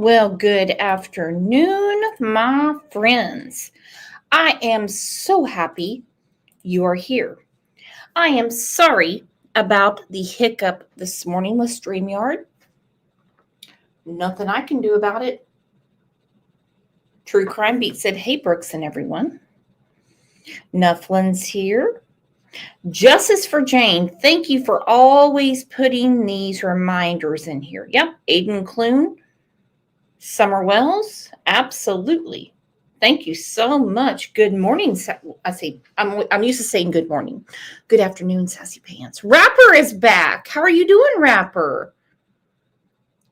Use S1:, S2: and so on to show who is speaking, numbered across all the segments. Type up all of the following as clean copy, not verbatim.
S1: Well, good afternoon, my friends. I am so happy you are here. I am sorry about the hiccup this morning with StreamYard. Nothing I can do about it. True Crime Beat said, hey, Brooks and everyone. Nufflin's here. Justice for Jane. Thank you for always putting these reminders in here. Yep, Aiden Clune. Summer Wells, absolutely. Thank you so much. Good morning. I'm used to saying good morning. Good afternoon, Sassy Pants. Rapper is back. How are you doing, Rapper?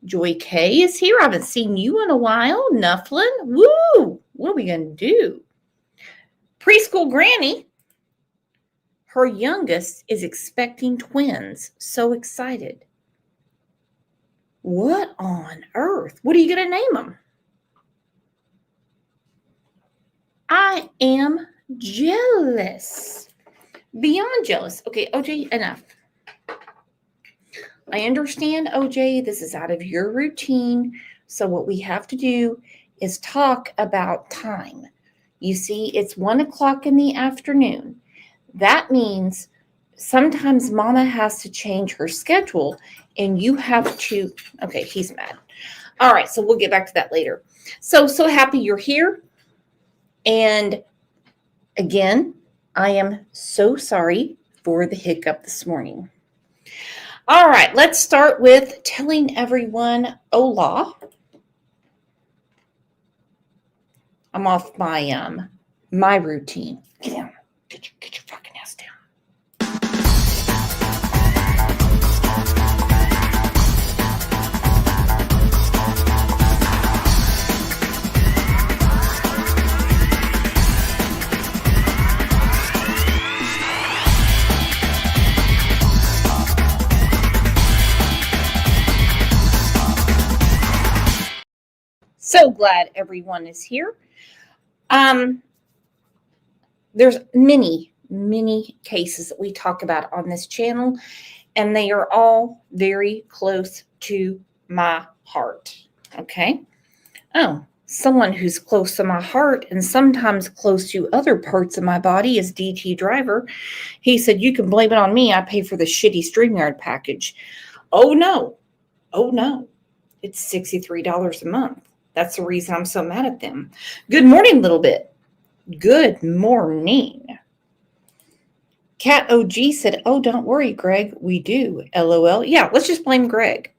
S1: Joy K is here. I haven't seen you in a while. Nufflin. Woo! What are we going to do? Preschool Granny. Her youngest is expecting twins. So excited. What on earth? What are you going to name them? I am jealous. Beyond jealous. Okay, OJ, enough. I understand, OJ, this is out of your routine. So what we have to do is talk about time. You see, it's 1 o'clock in the afternoon. That means sometimes Mama has to change her schedule and you have to, okay, he's mad. All right, so we'll get back to that later. So happy you're here. And again, I am so sorry for the hiccup this morning. All right, let's start with telling everyone hola. I'm off my routine. Get down. Get your fucking ass down. So glad everyone is here. There's many cases that we talk about on this channel, and they are all very close to my heart. Okay. Oh, someone who's close to my heart and sometimes close to other parts of my body is DT Driver. He said, you can blame it on me. I pay for the shitty StreamYard package. Oh no. It's $63 a month. That's the reason I'm so mad at them. Good morning, little bit. Good morning. Cat OG said, oh, don't worry, Greg. We do. LOL. Yeah, let's just blame Greg.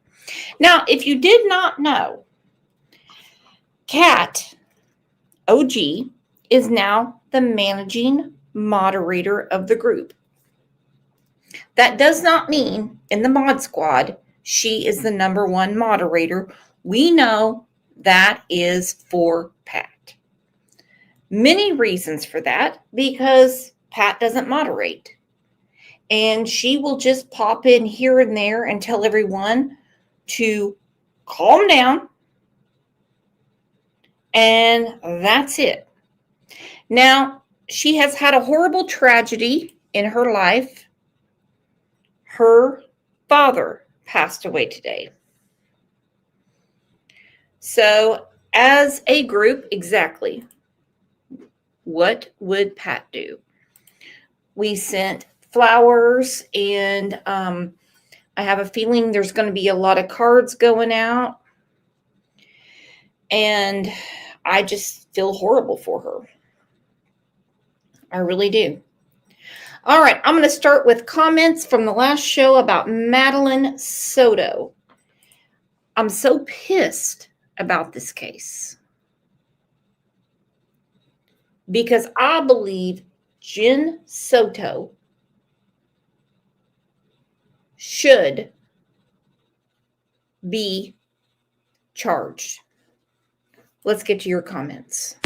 S1: Now, if you did not know, Cat OG is now the managing moderator of the group. That does not mean in the mod squad, she is the number one moderator. We know that is for Pat. Many reasons for that, because Pat doesn't moderate. And she will just pop in here and there and tell everyone to calm down. And that's it. Now, she has had a horrible tragedy in her life. Her father passed away today. So, as a group, exactly, what would Pat do? We sent flowers, and I have a feeling there's going to be a lot of cards going out. And I just feel horrible for her. I really do. All right, I'm going to start with comments from the last show about Madeline Soto. I'm so pissed about this case because I believe Jen Soto should be charged. Let's get to your comments.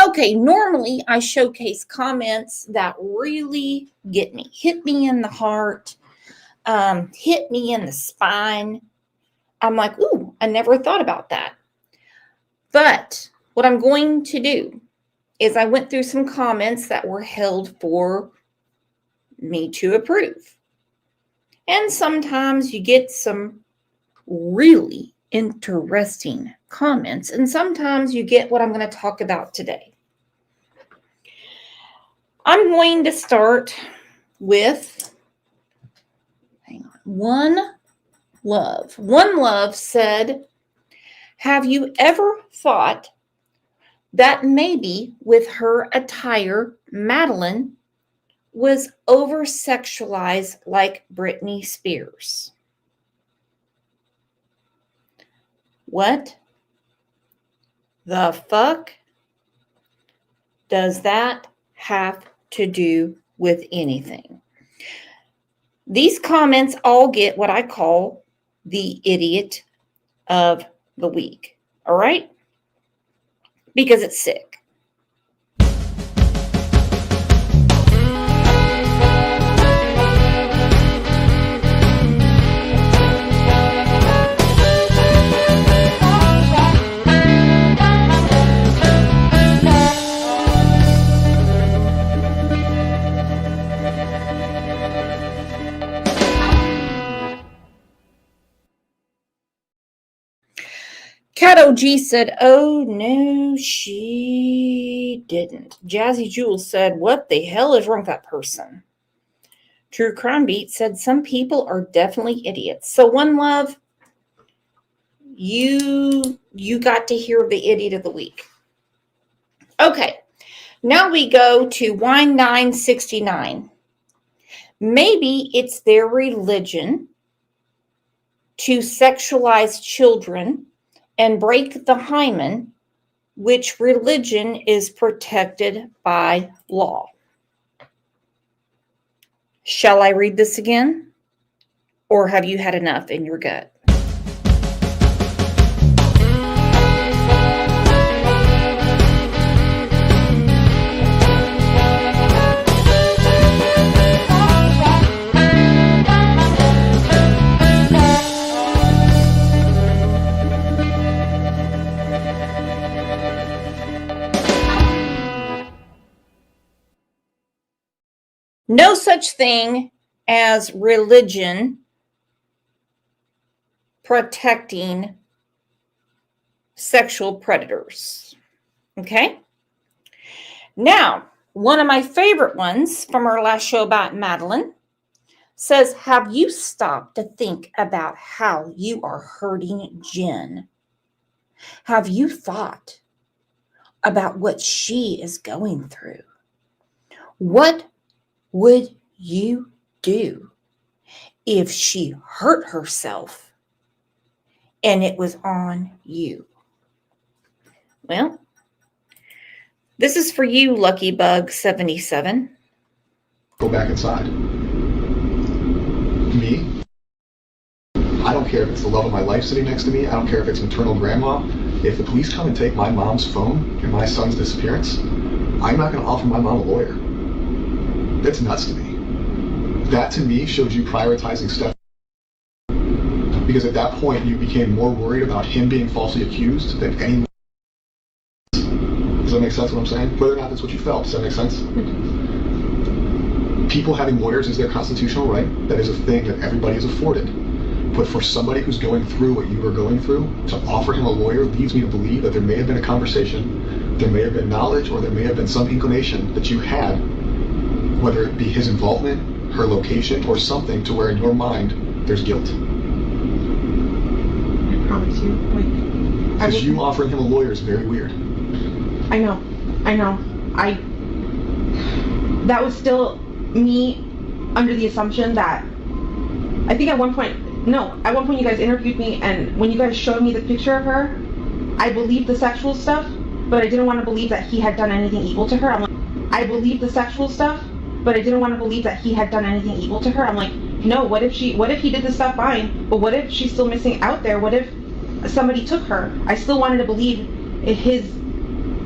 S1: Okay, normally I showcase comments that really get me, hit me in the heart, hit me in the spine. I'm like, ooh, I never thought about that. But what I'm going to do is I went through some comments that were held for me to approve. And sometimes you get some really interesting comments, and sometimes you get what I'm going to talk about today. I'm going to start with, One Love. One Love said, have you ever thought that maybe with her attire, Madeline was over-sexualized like Britney Spears? What the fuck does that have to do with anything? These comments all get what I call the idiot of the week. All right? Because it's sick. Cat OG said, oh, no, she didn't. Jazzy Jules said, what the hell is wrong with that person? True Crime Beat said, some people are definitely idiots. So One Love, you got to hear the idiot of the week. Okay, now we go to Wine 969. Maybe it's their religion to sexualize children and break the hymen, which religion is protected by law. Shall I read this again? Or have you had enough in your gut? No such thing as religion protecting sexual predators. Okay? Now, one of my favorite ones from our last show about Madeline says, have you stopped to think about how you are hurting Jen? Have you thought about what she is going through? What would you do if she hurt herself and it was on you? Well, this is for you, Lucky Bug 77.
S2: Go back inside. Me? I don't care if it's the love of my life sitting next to me. I don't care if it's maternal grandma. If the police come and take my mom's phone and my son's disappearance, I'm not going to offer my mom a lawyer. That's nuts to me. That to me shows you prioritizing stuff. Because at that point you became more worried about him being falsely accused than anyone. Does that make sense what I'm saying? Whether or not that's what you felt, does that make sense? People having lawyers is their constitutional right. That is a thing that everybody is afforded. But for somebody who's going through what you were going through, to offer him a lawyer leads me to believe that there may have been a conversation, there may have been knowledge, or there may have been some inclination that you had, whether it be his involvement, her location, or something to where in your mind there's guilt.
S3: I promise you.
S2: Because you offering him a lawyer is very weird.
S3: I know. That was still me under the assumption that, I think at one point you guys interviewed me, and when you guys showed me the picture of her, I believed the sexual stuff, but I didn't want to believe that he had done anything evil to her. I'm like, I believed the sexual stuff, but I didn't want to believe that he had done anything evil to her. I'm like, no, what if he did this stuff fine, but what if she's still missing out there? What if somebody took her? I still wanted to believe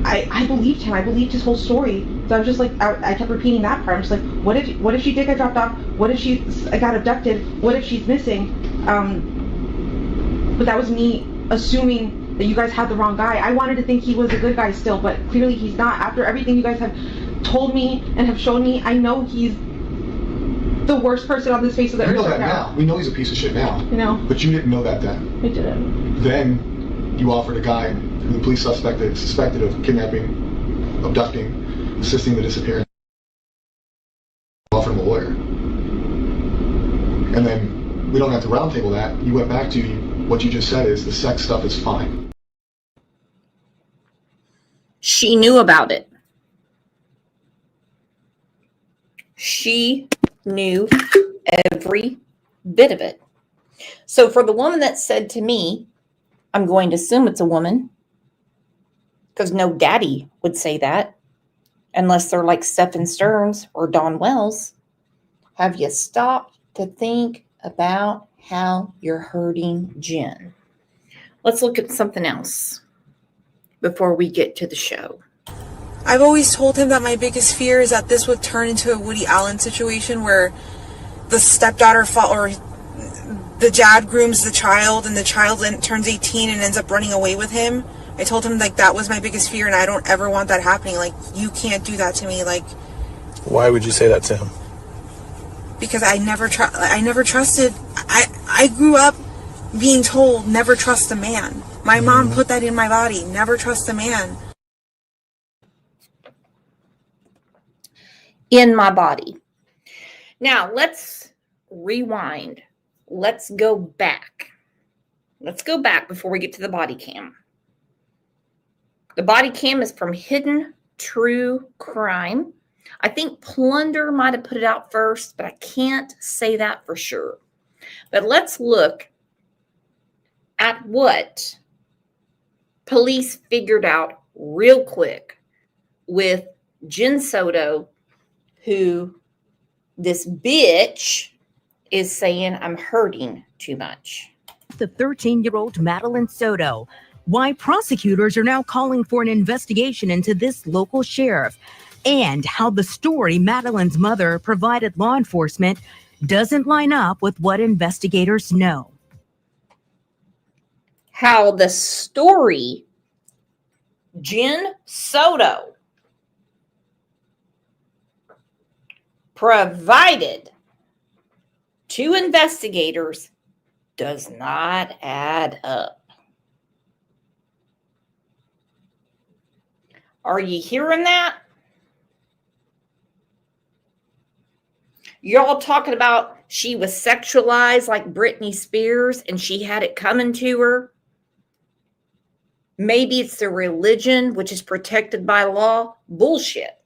S3: I believed him. I believed his whole story. So I was just like, I kept repeating that part. I'm just like, what if she did get dropped off? What if she got abducted? What if she's missing? But that was me assuming that you guys had the wrong guy. I wanted to think he was a good guy still, but clearly he's not. After everything you guys have told me and have shown me, I know he's the worst person on this face of the earth.
S2: We know that now. We know he's a piece of shit now.
S3: You know?
S2: But you didn't know that then.
S3: I didn't.
S2: Then you offered a guy who the police suspected of kidnapping, abducting, assisting the disappearance. Offered him a lawyer. And then we don't have to roundtable that. You went back to what you just said is the sex stuff is fine.
S1: She knew about it. She knew every bit of it. So for the woman that said to me, I'm going to assume it's a woman, because no daddy would say that unless they're like Stephen Stearns or Don Wells. Have you stopped to think about how you're hurting Jen? Let's look at something else before we get to the show.
S4: I've always told him that my biggest fear is that this would turn into a Woody Allen situation where the stepdaughter or the dad grooms the child and the child turns 18 and ends up running away with him. I told him like that was my biggest fear and I don't ever want that happening. Like, you can't do that to me. Like,
S5: why would you say that to him?
S4: Because I never trusted. I grew up being told never trust a man. My mom put that in my body. Never trust a man.
S1: In my body. Now, let's rewind. Let's go back. Let's go back before we get to the body cam. The body cam is from Hidden True Crime. I think Plunder might have put it out first, but I can't say that for sure. But let's look at what police figured out real quick with Jen Soto, who this bitch is saying I'm hurting too much.
S6: The 13-year-old Madeline Soto. Why prosecutors are now calling for an investigation into this local sheriff, and how the story Madeline's mother provided law enforcement doesn't line up with what investigators know.
S1: How the story Jen Soto provided to investigators does not add up. Are you hearing that? Y'all talking about she was sexualized like Britney Spears and she had it coming to her. Maybe it's the religion, which is protected by law. Bullshit.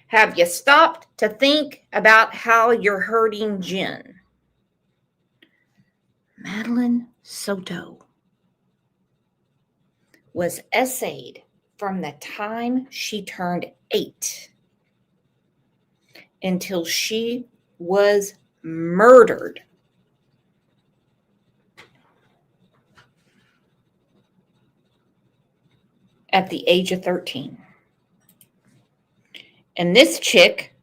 S1: Have you stopped to think about how you're hurting Jen? Madeline Soto was essayed from the time she turned 8 until she was murdered. At the age of 13. And this chick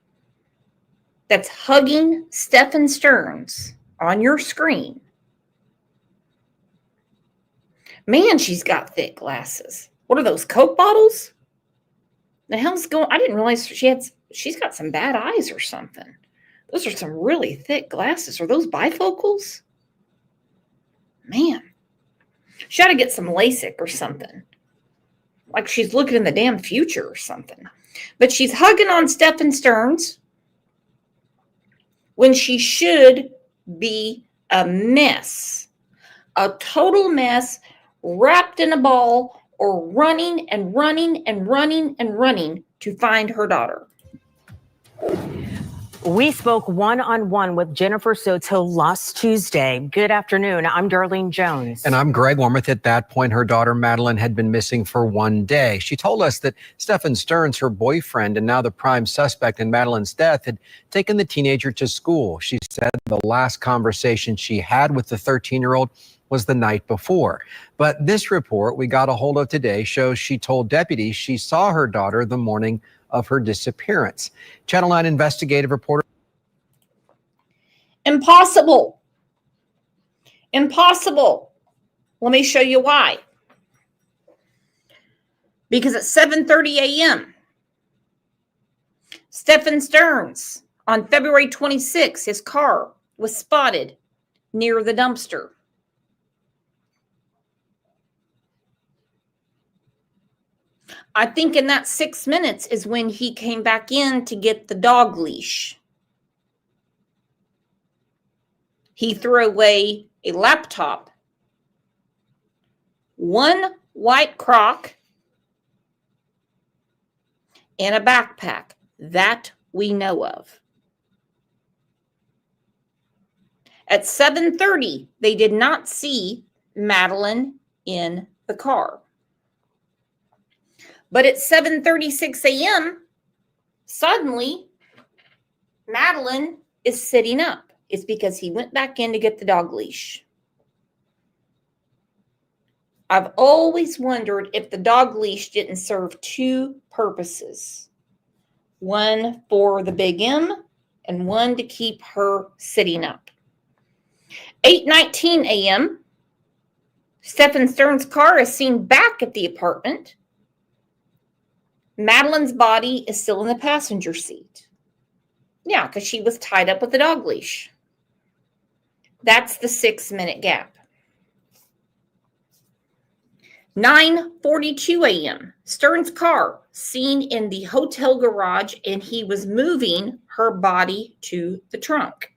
S1: that's hugging Stephen Stearns on your screen, man, she's got thick glasses. What are those, Coke bottles? The hell's going? I didn't realize she's got some bad eyes or something. Those are some really thick glasses. Are those bifocals? Man, she ought to get some LASIK or something. Like she's looking in the damn future or something. But she's hugging on Stephen Stearns when she should be a mess. A total mess, wrapped in a ball, or running and running and running and running to find her daughter.
S6: We spoke one-on-one with Jennifer Soto last Tuesday. Good afternoon. I'm Darlene Jones.
S7: And I'm Greg Wormuth. At that point, her daughter Madeline had been missing for 1 day. She told us that Stephen Stearns, her boyfriend and now the prime suspect in Madeline's death, had taken the teenager to school. She said the last conversation she had with the 13-year-old was the night before. But this report we got a hold of today shows she told deputies she saw her daughter the morning of her disappearance. Channel 9 investigative reporter.
S1: Impossible. Impossible. Let me show you why. Because at 7:30 a.m., Stephen Stearns, on February 26, his car was spotted near the dumpster. I think in that 6 minutes is when he came back in to get the dog leash. He threw away a laptop, one white Croc, and a backpack. That we know of. At 7:30, they did not see Madeline in the car. But at 7:36 a.m., suddenly, Madeline is sitting up. It's because he went back in to get the dog leash. I've always wondered if the dog leash didn't serve two purposes. One for the big M and one to keep her sitting up. 8:19 a.m., Stephen Stearns' car is seen back at the apartment. Madeline's body is still in the passenger seat. Yeah, because she was tied up with a dog leash. That's the 6-minute gap. 9:42 a.m., Stearns' car seen in the hotel garage, and he was moving her body to the trunk.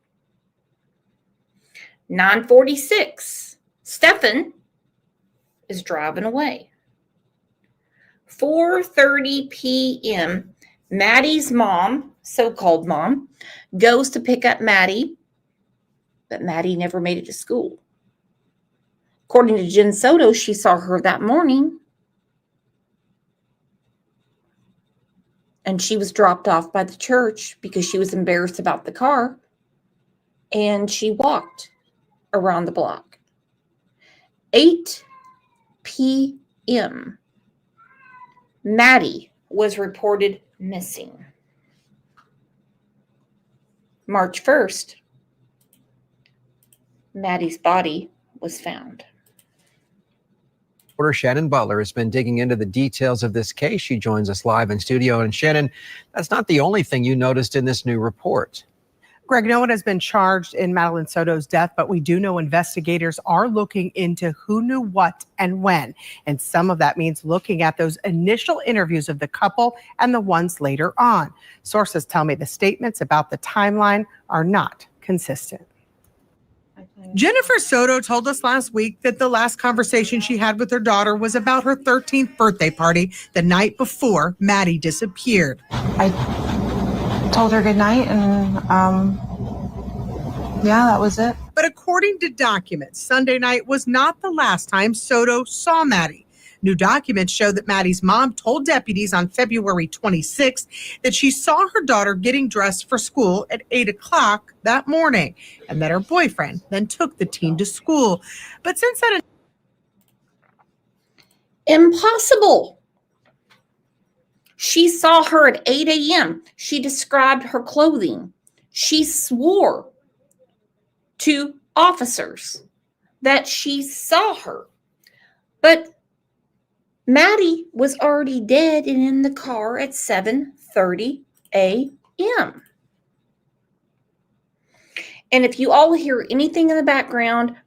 S1: 9:46, Stephen is driving away. 4:30 p.m., Maddie's mom, so-called mom, goes to pick up Maddie, but Maddie never made it to school. According to Jen Soto, she saw her that morning, and she was dropped off by the church because she was embarrassed about the car, and she walked around the block. 8 p.m., Maddie was reported missing. March 1st, Maddie's body was found.
S7: Reporter Shannon Butler has been digging into the details of this case. She joins us live in studio. And Shannon, that's not the only thing you noticed in this new report.
S8: Greg, no one has been charged in Madeline Soto's death, but we do know investigators are looking into who knew what and when. And some of that means looking at those initial interviews of the couple and the ones later on. Sources tell me the statements about the timeline are not consistent. Jennifer Soto told us last week that the last conversation she had with her daughter was about her 13th birthday party the night before Maddie disappeared.
S3: I told her good night, and yeah, that was it.
S8: But according to documents, Sunday night was not the last time Soto saw Maddie. New documents show that Maddie's mom told deputies on February 26th that she saw her daughter getting dressed for school at 8 o'clock that morning, and that her boyfriend then took the teen to school. But since then,
S1: Impossible. She saw her at 8 a.m. She described her clothing. She swore to officers that she saw her. But Maddie was already dead and in the car at 7:30 a.m. And if you all hear anything in the background,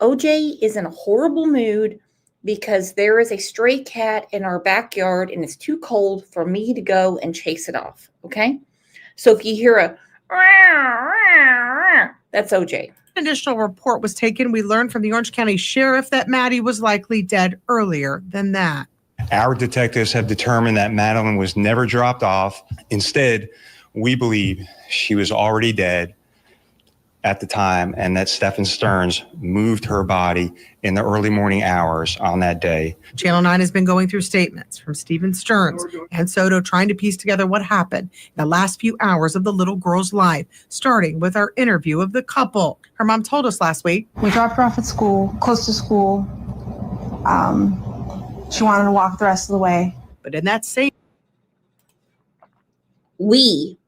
S1: OJ is in a horrible mood because there is a stray cat in our backyard and it's too cold for me to go and chase it off, okay? So if you hear a that's OJ.
S8: Initial report was taken, we learned from the Orange County Sheriff that Maddie was likely dead earlier than that.
S9: Our detectives have determined that Madeline was never dropped off. Instead, we believe she was already dead at the time and that Stephen Stearns moved her body in the early morning hours on that day.
S8: Channel 9 has been going through statements from Stephen Stearns and Soto trying to piece together what happened in the last few hours of the little girl's life, starting with our interview of the couple. Her mom told us last week.
S3: We dropped her off at school, close to school. She wanted to walk the rest of the way.
S8: But in that same
S1: We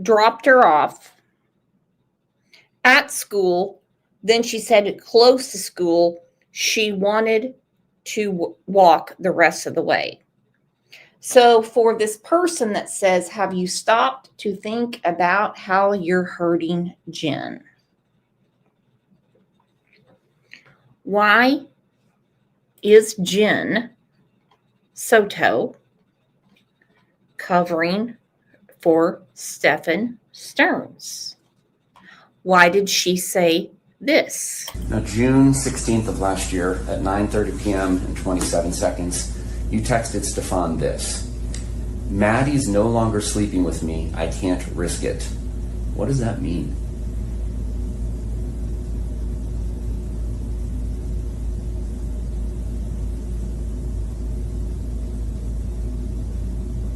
S1: dropped her off at school Then she said close to school, she wanted to walk the rest of the way. So for this person that says, have you stopped to think about how you're hurting Jen? Why is Jen Soto covering for Stephen Stearns? Why did she say this?
S10: Now, June 16th of last year at 9:30 p.m. and 27 seconds, you texted Stefan this: Maddie's no longer sleeping with me. I can't risk it. What does that mean?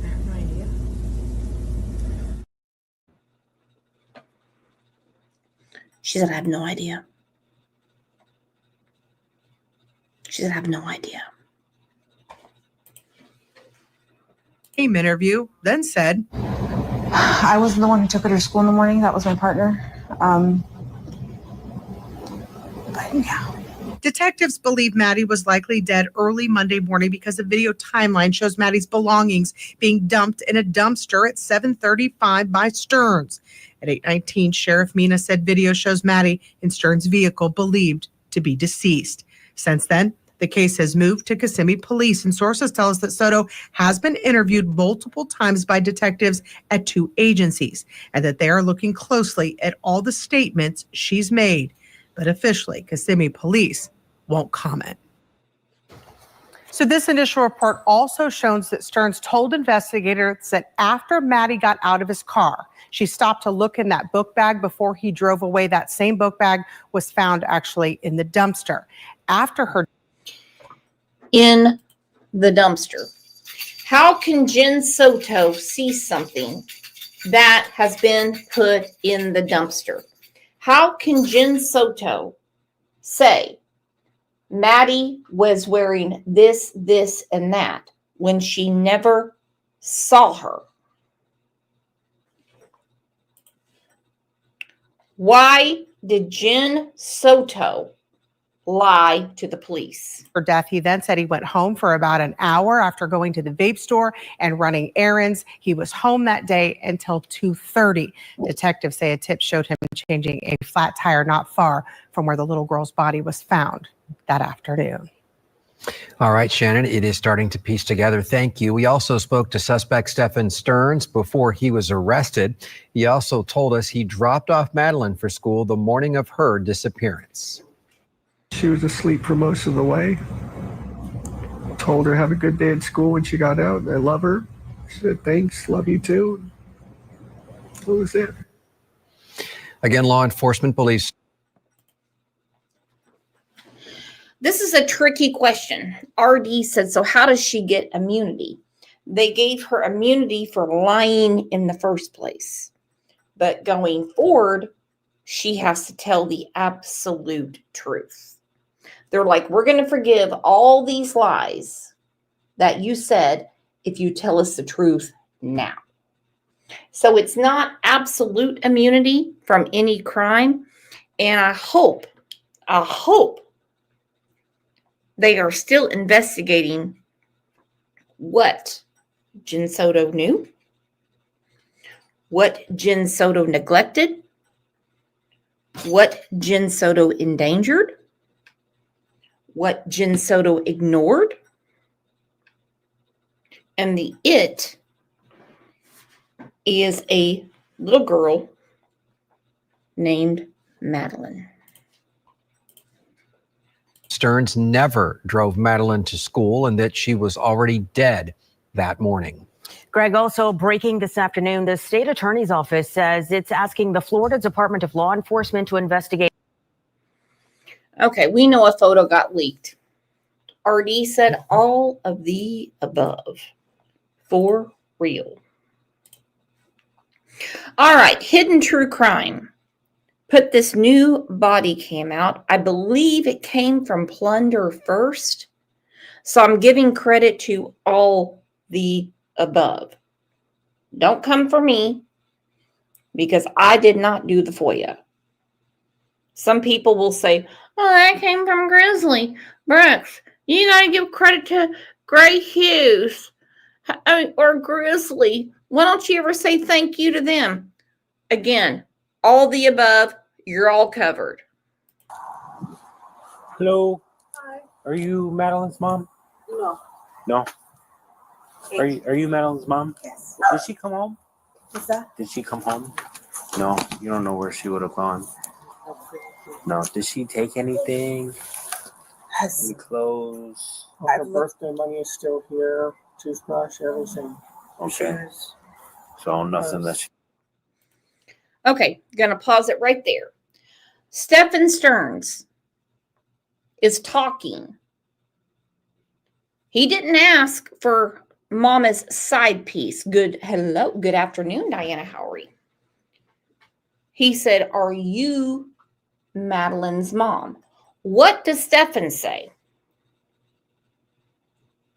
S3: I have no idea.
S1: She said, I have no idea. She said, I have no idea.
S8: Interview, then said,
S4: I wasn't the one who took her to school in the morning. That was my partner. But yeah.
S8: Detectives believe Maddie was likely dead early Monday morning because a video timeline shows Maddie's belongings being dumped in a dumpster at 7:35 by Stearns. At 8:19, Sheriff Mina said video shows Maddie in Stearns' vehicle believed to be deceased. Since then, the case has moved to Kissimmee Police, and sources tell us that Soto has been interviewed multiple times by detectives at 2 agencies, and that they are looking closely at all the statements she's made. But officially, Kissimmee Police won't comment. So this initial report also shows that Stearns told investigators that after Maddie got out of his car, she stopped to look in that book bag before he drove away. That same book bag was found actually in the dumpster. After her
S1: In the dumpster. How can Jen Soto see something that has been put in the dumpster? How can Jen Soto say Maddie was wearing this, and that when she never saw her? Why did Jen Soto lie to the police?
S8: for death. He then said he went home for about an hour after going to the vape store and running errands. He was home that day until 2:30. Detectives say a tip showed him changing a flat tire not far from where the little girl's body was found that afternoon.
S7: All right, Shannon, it is starting to piece together. Thank you. We also spoke to suspect Stephen Stearns before he was arrested. He also told us he dropped off Madeline for school the morning of her disappearance.
S11: She was asleep for most of the way. Told her have a good day at school when she got out. I love her. She said, thanks, love you too. That was it.
S7: Again, law enforcement believes.
S1: This is a tricky question. RD said, so how does she get immunity? They gave her immunity for lying in the first place. But going forward, she has to tell the absolute truth. They're like, we're going to forgive all these lies that you said if you tell us the truth now. So it's not absolute immunity from any crime. And I hope they are still investigating what Jen Soto knew, what Jen Soto neglected, what Jen Soto endangered, what Jen Soto ignored, and the it is a little girl named Madeline.
S7: Stearns never drove Madeline to school and that she was already dead that morning.
S6: Greg, also breaking this afternoon, the state attorney's office says it's asking the Florida Department of Law Enforcement to investigate.
S1: Okay, we know a photo got leaked. RD said all of the above. For real. All right, hidden true crime. Put this new body cam out. I believe it came from Plunder first. So I'm giving credit to all the above. Don't come for me because I did not do the FOIA. Some people will say, "Oh, that came from Grizzly." Brooks, you got to give credit to Gray Hughes or Grizzly. Why don't you ever say thank you to them? Again, all the above, you're all covered.
S12: Hello. Hi. Are you Madeline's mom?
S13: No.
S12: No. Are you Madeline's mom?
S13: Yes.
S12: Did she come home?
S13: What's that?
S12: Did she come home? No. You don't know where she would have gone. No. Did she take anything? Any clothes?
S11: Her birthday money is still here. Toothbrush, everything.
S12: Okay. So nothing that she.
S1: Okay, gonna pause it right there. Stephen Stearns is talking. He didn't ask for Mama's side piece. Good afternoon, Diana. How are you? He said, "Are you Madeline's mom?" What does Stephen say?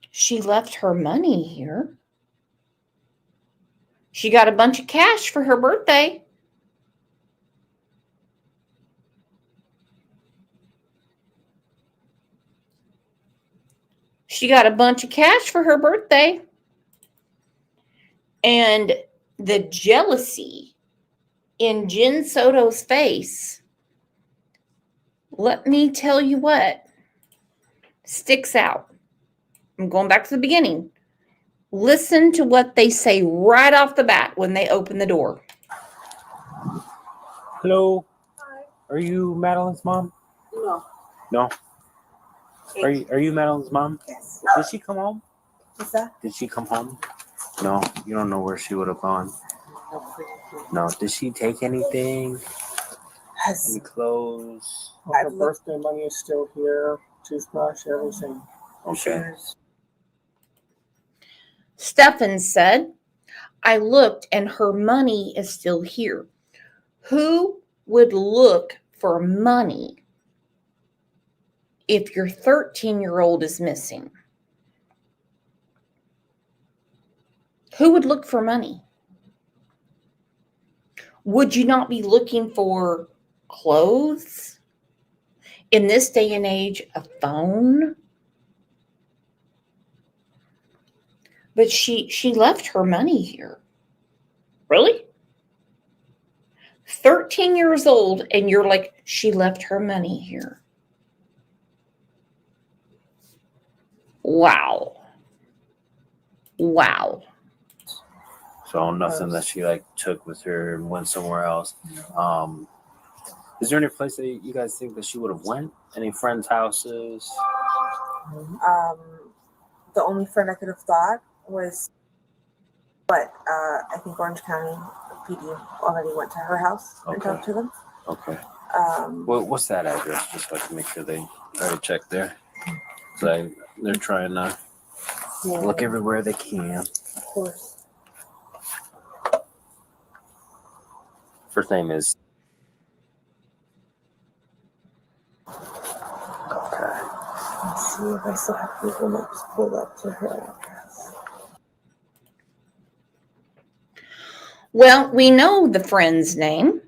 S1: She left her money here. She got a bunch of cash for her birthday. She got a bunch of cash for her birthday. And the jealousy in Jen Soto's face, let me tell you what, sticks out. I'm going back to the beginning. Listen to what they say right off the bat when they open the door.
S12: Hello.
S13: Hi.
S12: Are you Madeline's mom?
S13: No.
S12: No. Are you Madeline's mom?
S13: Yes.
S12: Did she come home?
S13: What's that?
S12: Did she come home? No. You don't know where she would have gone. No. Did she take anything? Any clothes?
S11: Her birthday money is still here. Toothbrush, everything.
S12: Okay.
S1: Stephen said, "I looked and her money is still here." Who would look for money if your 13-year-old is missing? Who would look for money? Would you not be looking for clothes? In this day and age, a phone? But she left her money here. Really? 13 years old, and you're like, she left her money here. Wow. Wow.
S12: So nothing that she took with her and went somewhere else. Is there any place that you guys think that she would have went? Any friends' houses?
S13: The only friend I could have thought was, but I think Orange County PD already went to her house and talked to them.
S12: Okay. What's that address? Just so I can make sure they already checked there. So they're trying to look everywhere they can.
S13: Of course.
S12: First name is. Okay.
S13: Let's see if I still have Google Maps pulled up to her address.
S1: Well, we know the friend's name,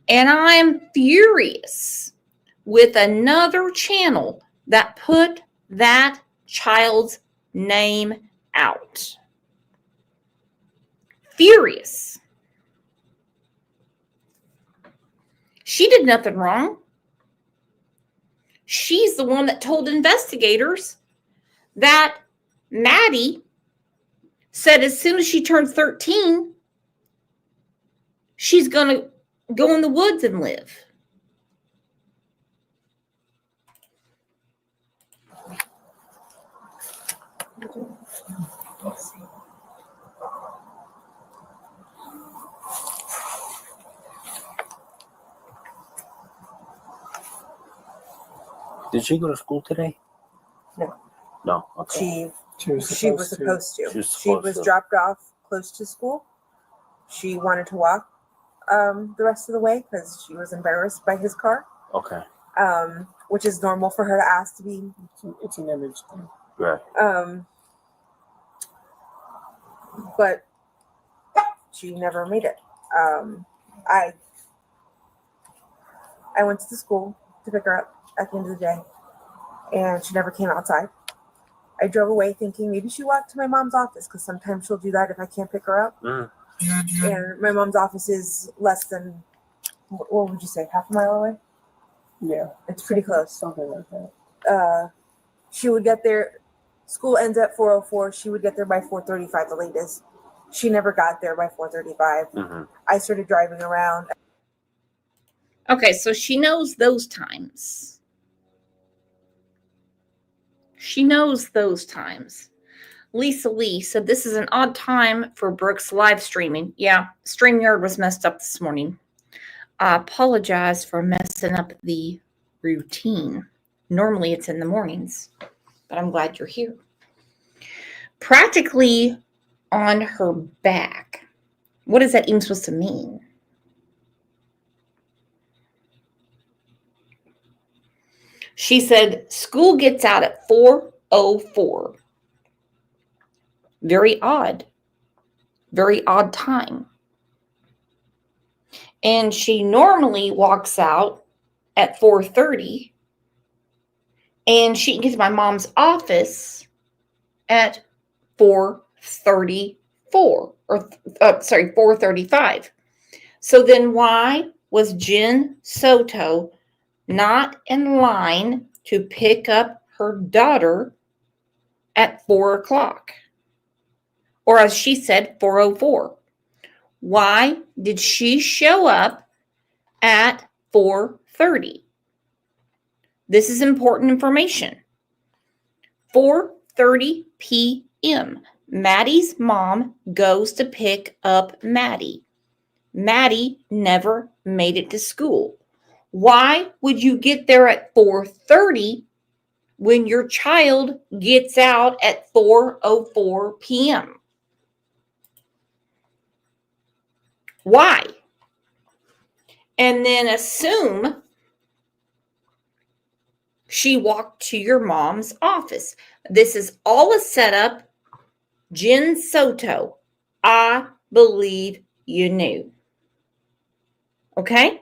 S1: and I'm furious with another channel that put that child's name out. Furious. She did nothing wrong. She's the one that told investigators that Maddie said as soon as she turns 13, she's going to go in the woods and live.
S12: Did she go to school today?
S13: No.
S12: No. Okay.
S13: She was supposed to. She was dropped off close to school. She wanted to walk the rest of the way because she was embarrassed by his car.
S12: Okay.
S13: Which is normal for her to ask to be.
S11: It's an image thing.
S12: Right.
S13: But she never made it. I went to the school to pick her up at the end of the day, and she never came outside. I drove away thinking maybe she walked to my mom's office, because sometimes she'll do that if I can't pick her up. And my mom's office is less than, what would you say, half a mile away?
S12: Yeah.
S13: It's pretty close.
S12: Something like that.
S13: She would get there. School ends at 4:04. She would get there by 4:35 the latest. She never got there by 4:35. I started driving around.
S1: Okay, so she knows those times. She knows those times. Lisa Lee said this is an odd time for Brooks live streaming. Yeah, StreamYard was messed up this morning. I apologize for messing up the routine. Normally it's in the mornings, but I'm glad you're here. Practically on her back. What is that even supposed to mean? She said school gets out at 4:04. Very odd time. And she normally walks out at 4:30, and she gets to my mom's office at 4:34, or 4:35. So then why was Jen Soto not in line to pick up her daughter at 4 o'clock? Or as she said, 4:04. Why did she show up at 4:30? This is important information. 4:30 p.m. Maddie's mom goes to pick up Maddie. Maddie never made it to school. Why would you get there at 4:30 when your child gets out at 4:04 p.m.? Why? And then assume she walked to your mom's office. This is all a setup. Jen Soto, I believe you knew. Okay?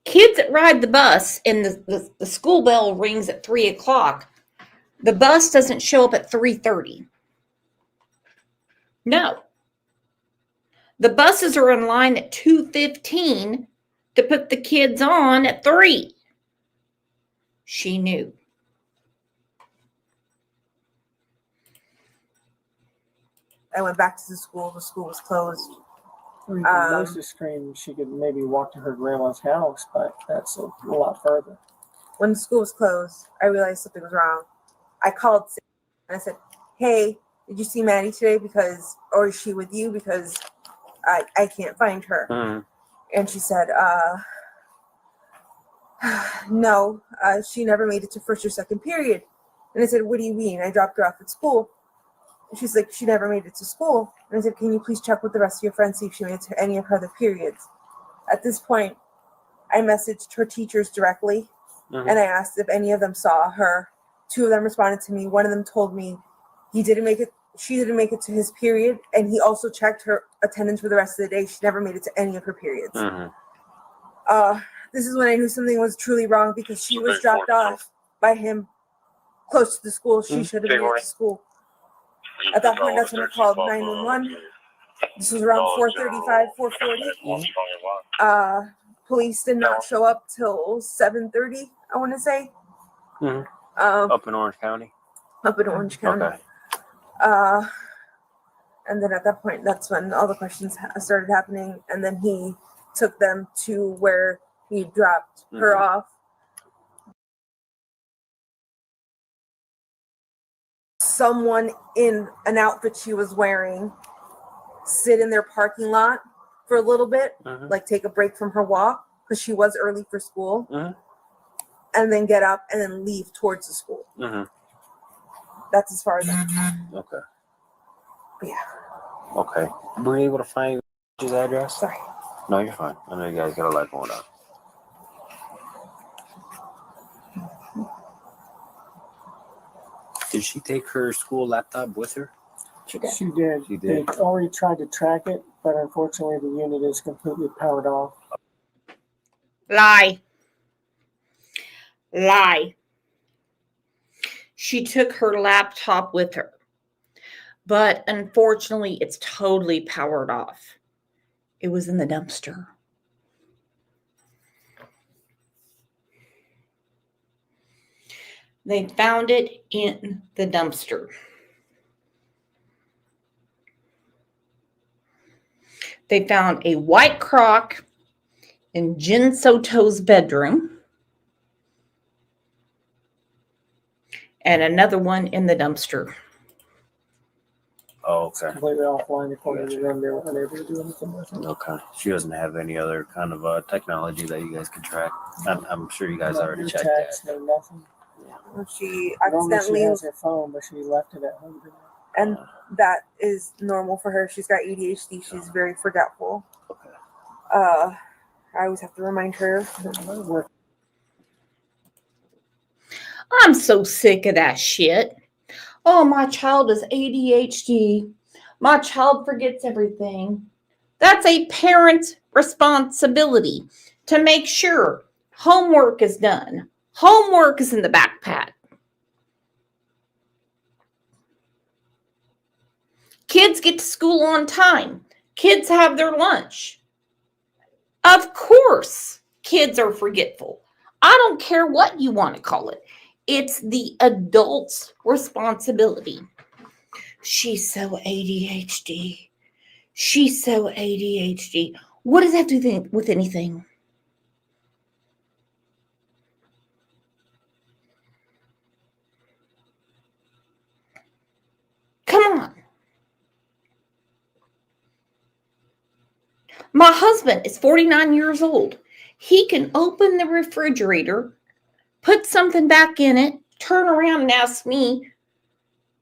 S1: Kids that ride the bus and the school bell rings at 3 o'clock, the bus doesn't show up at 3:30. No. The buses are in line at 2:15 to put the kids on at 3. She knew.
S13: I went back to the school. The school was closed.
S12: Most of scream she could maybe walk to her grandma's house, but that's a lot further.
S13: When the school was closed, I realized something was wrong. I called and I said, "Hey, did you see Maddie today? Or is she with you? Because I can't find her." And she said, "No, she never made it to first or second period." And I said, "What do you mean? I dropped her off at school." And she's like, "She never made it to school." And I said, "Can you please check with the rest of your friends, see if she made it to any of her other periods?" At this point, I messaged her teachers directly, and I asked if any of them saw her. 2 of them responded to me. One of them told me she didn't make it to his period, and he also checked her attendance for the rest of the day. She never made it to any of her periods. This is when I knew something was truly wrong, because she was dropped off by him close to the school. She should have made it to school. At that point, that's when I called 911. This was around 4:35, 4:40. Police did not show up till 7:30, I want to say.
S12: Up in Orange County?
S13: Up in Orange County.
S12: Okay.
S13: And then at that point, that's when all the questions started happening. And then he took them to where he dropped her off. Someone in an outfit she was wearing sit in their parking lot for a little bit, like take a break from her walk, because she was early for school, and then get up and then leave towards the school. That's as far as I can.
S12: Okay.
S13: But yeah.
S12: Okay. Were you able to find his address?
S13: Sorry.
S12: No, you're fine. I know you guys got a lot going on. Did she take her school laptop with her?
S13: She did.
S11: She did.
S12: She did.
S11: They already tried to track it, but unfortunately the unit is completely powered off.
S1: Lie. Lie. She took her laptop with her, but unfortunately it's totally powered off. It was in the dumpster. They found it in the dumpster. They found a white crock in Jen Soto's bedroom and another one in the dumpster.
S12: Oh, okay.
S11: Completely offline according to them. They were unable to do anything with it.
S12: Okay. She doesn't have any other kind of technology that you guys can track. I'm sure you guys already
S11: No
S12: checked
S11: text,
S12: that.
S11: no nothing.
S13: She
S11: Normally
S13: accidentally,
S11: she has her phone, but she left it at home today.
S13: and that is normal for her. She's got ADHD. She's very forgetful.
S12: Okay.
S13: I always have to remind her.
S1: I'm so sick of that shit. Oh, my child is ADHD. My child forgets everything. That's a parent's responsibility to make sure homework is done. Homework is in the backpack. Kids get to school on time. Kids have their lunch. Of course, kids are forgetful. I don't care what you want to call it. It's the adult's responsibility. She's so ADHD. She's so ADHD. What does that have to do with anything? Come on. My husband is 49 years old. He can open the refrigerator, put something back in it, turn around and ask me,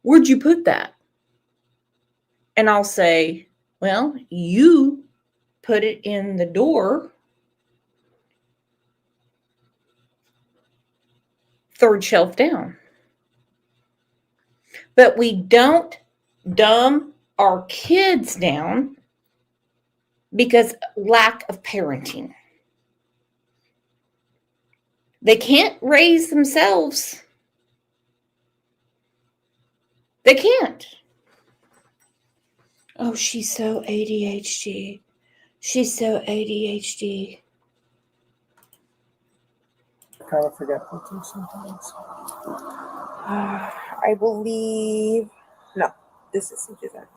S1: where'd you put that? And I'll say, well, you put it in the door, third shelf down. But we don't dumb our kids down because lack of parenting. They can't raise themselves. They can't. Oh, she's so ADHD. She's so ADHD.
S11: Kind of forgetful too sometimes.
S13: I believe. No, this isn't that.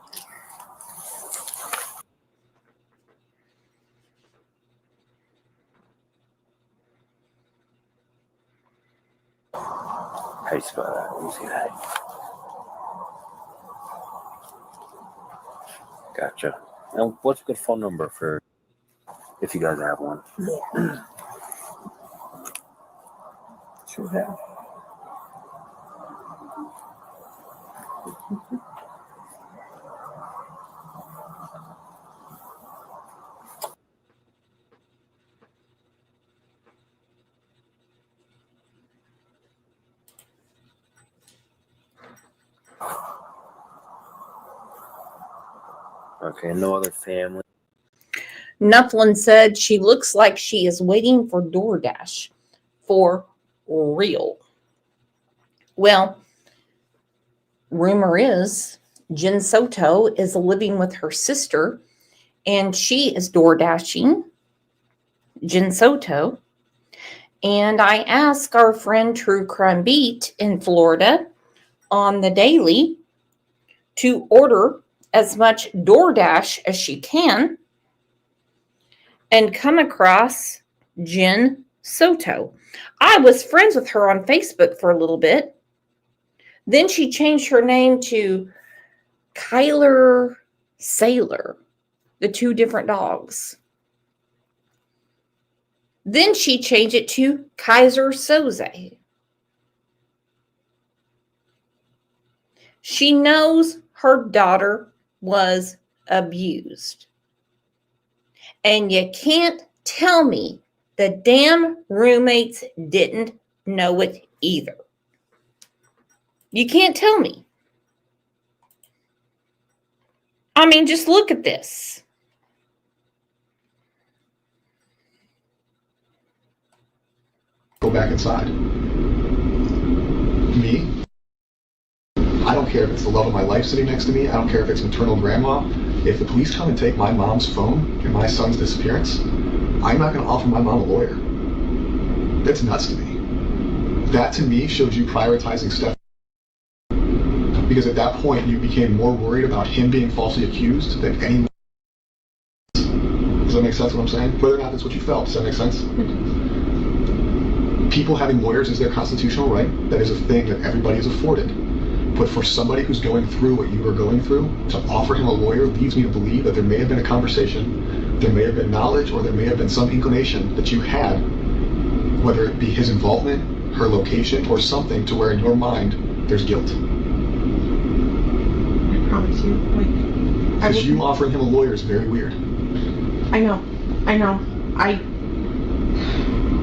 S12: How you spell that? Let me see that. Gotcha. And what's a good phone number for if you guys have one?
S13: Yeah.
S11: Should have.
S12: Okay, no other family.
S1: Nufflin said she looks like she is waiting for DoorDash for real. Well, rumor is Jen Soto is living with her sister and she is DoorDashing Jen Soto. And I asked our friend True Crime Beat in Florida on the daily to order as much DoorDash as she can and come across Jen Soto. I was friends with her on Facebook for a little bit. Then she changed her name to Kyler Sailor, the two different dogs. Then she changed it to Kaiser Soze. She knows her daughter was abused. And you can't tell me the damn roommates didn't know it either. You can't tell me. I mean, just look at this.
S2: Go back inside. Me? I don't care if it's the love of my life sitting next to me. I don't care if it's maternal grandma. If the police come and take my mom's phone and my son's disappearance, I'm not going to offer my mom a lawyer. That's nuts to me. That to me shows you prioritizing stuff. Because at that point, you became more worried about him being falsely accused than anyone. Does that make sense what I'm saying? Whether or not that's what you felt, does that make sense? People having lawyers is their constitutional right. That is a thing that everybody is afforded. But for somebody who's going through what you are going through, to offer him a lawyer leads me to believe that there may have been a conversation, there may have been knowledge, or there may have been some inclination that you had, whether it be his involvement, her location, or something to where in your mind there's guilt.
S3: I promise you.
S2: Because you offering him a lawyer is very weird.
S3: I know.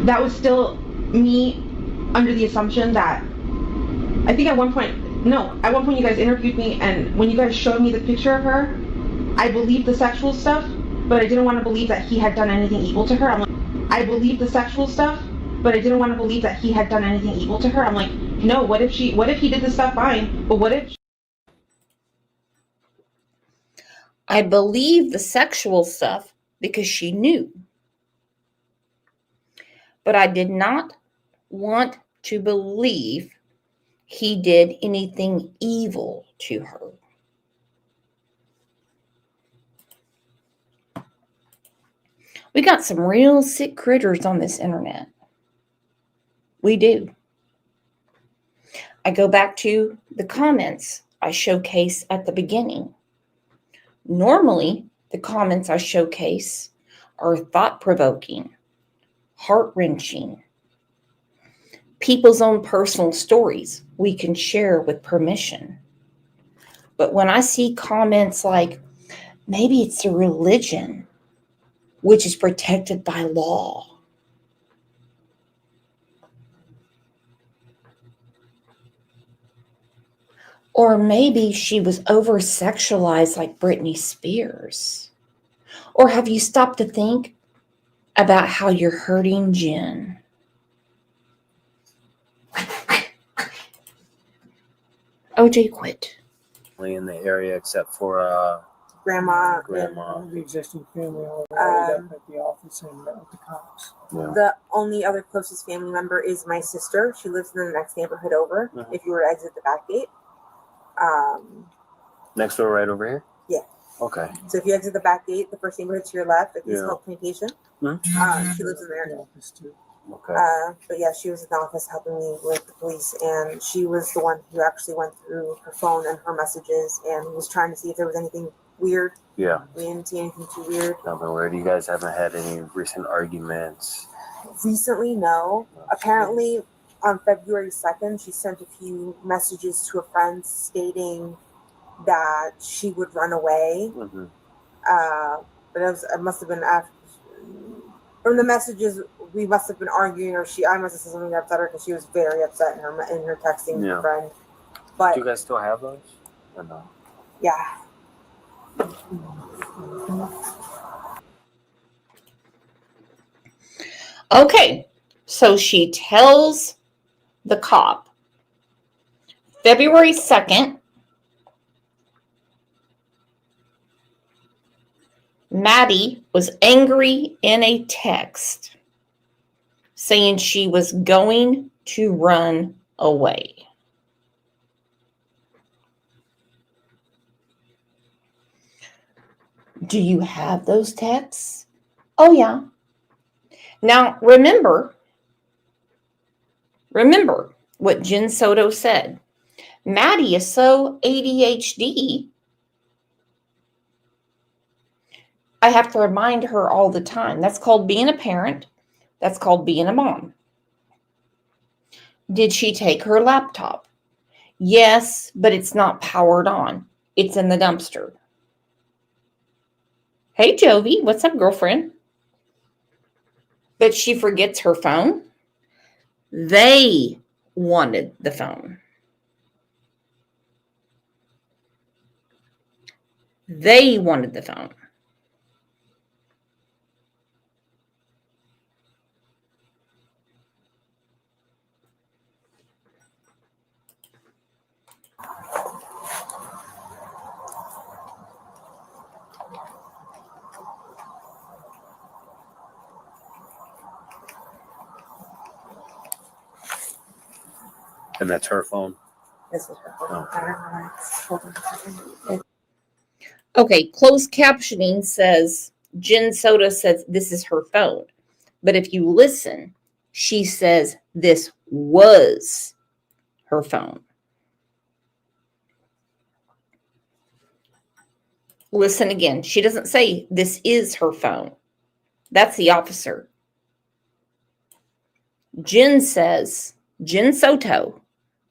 S3: That was still me under the assumption that, I think at one point you guys interviewed me, and when you guys showed me the picture of her, I believed the sexual stuff, but I didn't want to believe that he had done anything evil to her. I'm like, I believed the sexual stuff, but I didn't want to believe that he had done anything evil to her. I'm like, no, what if he did this stuff? Fine, but what if...
S1: I believe the sexual stuff because she knew. But I did not want to believe he did anything evil to her. We got some real sick critters on this internet. We do. I go back to the comments I showcase at the beginning. Normally, the comments I showcase are thought-provoking, heart-wrenching, people's own personal stories we can share with permission. But when I see comments like, maybe it's a religion, which is protected by law, or maybe she was over-sexualized like Britney Spears. Or have you stopped to think about how you're hurting Jen? OJ quit.
S12: In the area except for
S13: Grandma.
S14: The existing family all up at the office and met with the cops.
S12: Yeah.
S13: The only other closest family member is my sister. She lives in the next neighborhood over. If you were to exit the back gate.
S12: Next door, right over here?
S13: Yeah.
S12: Okay.
S13: So if you exit the back gate, the first neighborhood to your left, it's called Plantation. She lives in there.
S12: Okay.
S13: But yeah, she was in the office helping me with the police, and she was the one who actually went through her phone and her messages and was trying to see if there was anything weird.
S12: Yeah.
S13: We didn't see anything too weird.
S12: Nothing weird. You guys haven't had any recent arguments?
S13: Recently, no. Apparently, on February 2nd, she sent a few messages to a friend stating that she would run away. But it must have been after. From the messages, we must have been arguing, or I must have said something that upset her because she was very upset in her texting with her friend. But
S12: do you guys still have those? Or no?
S13: Yeah.
S1: Okay, so she tells the cop, February 2nd, Maddie was angry in a text saying she was going to run away. Do you have those texts? Oh, yeah. Now, remember what Jen Soto said. Maddie is so ADHD, I have to remind her all the time. That's called being a parent. That's called being a mom. Did she take her laptop? Yes, but it's not powered on. It's in the dumpster. Hey, Jovi, what's up, girlfriend? But she forgets her phone. They wanted the phone. They wanted the phone.
S12: And that's her phone?
S13: This is her phone.
S12: Oh.
S13: I don't know why it's hold on a second.
S1: Okay, closed captioning says, Jen Soto says this is her phone. But if you listen, she says this was her phone. Listen again. She doesn't say this is her phone. That's the officer. Jen Soto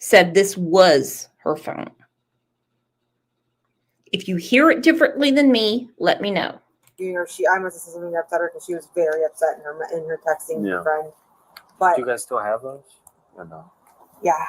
S1: said this was her phone. If you hear it differently than me, let me know.
S13: You know, I must have said something that upset her because she was very upset in her texting
S12: Yeah.
S13: her friend. But
S12: do you guys still have those? Or no?
S13: yeah.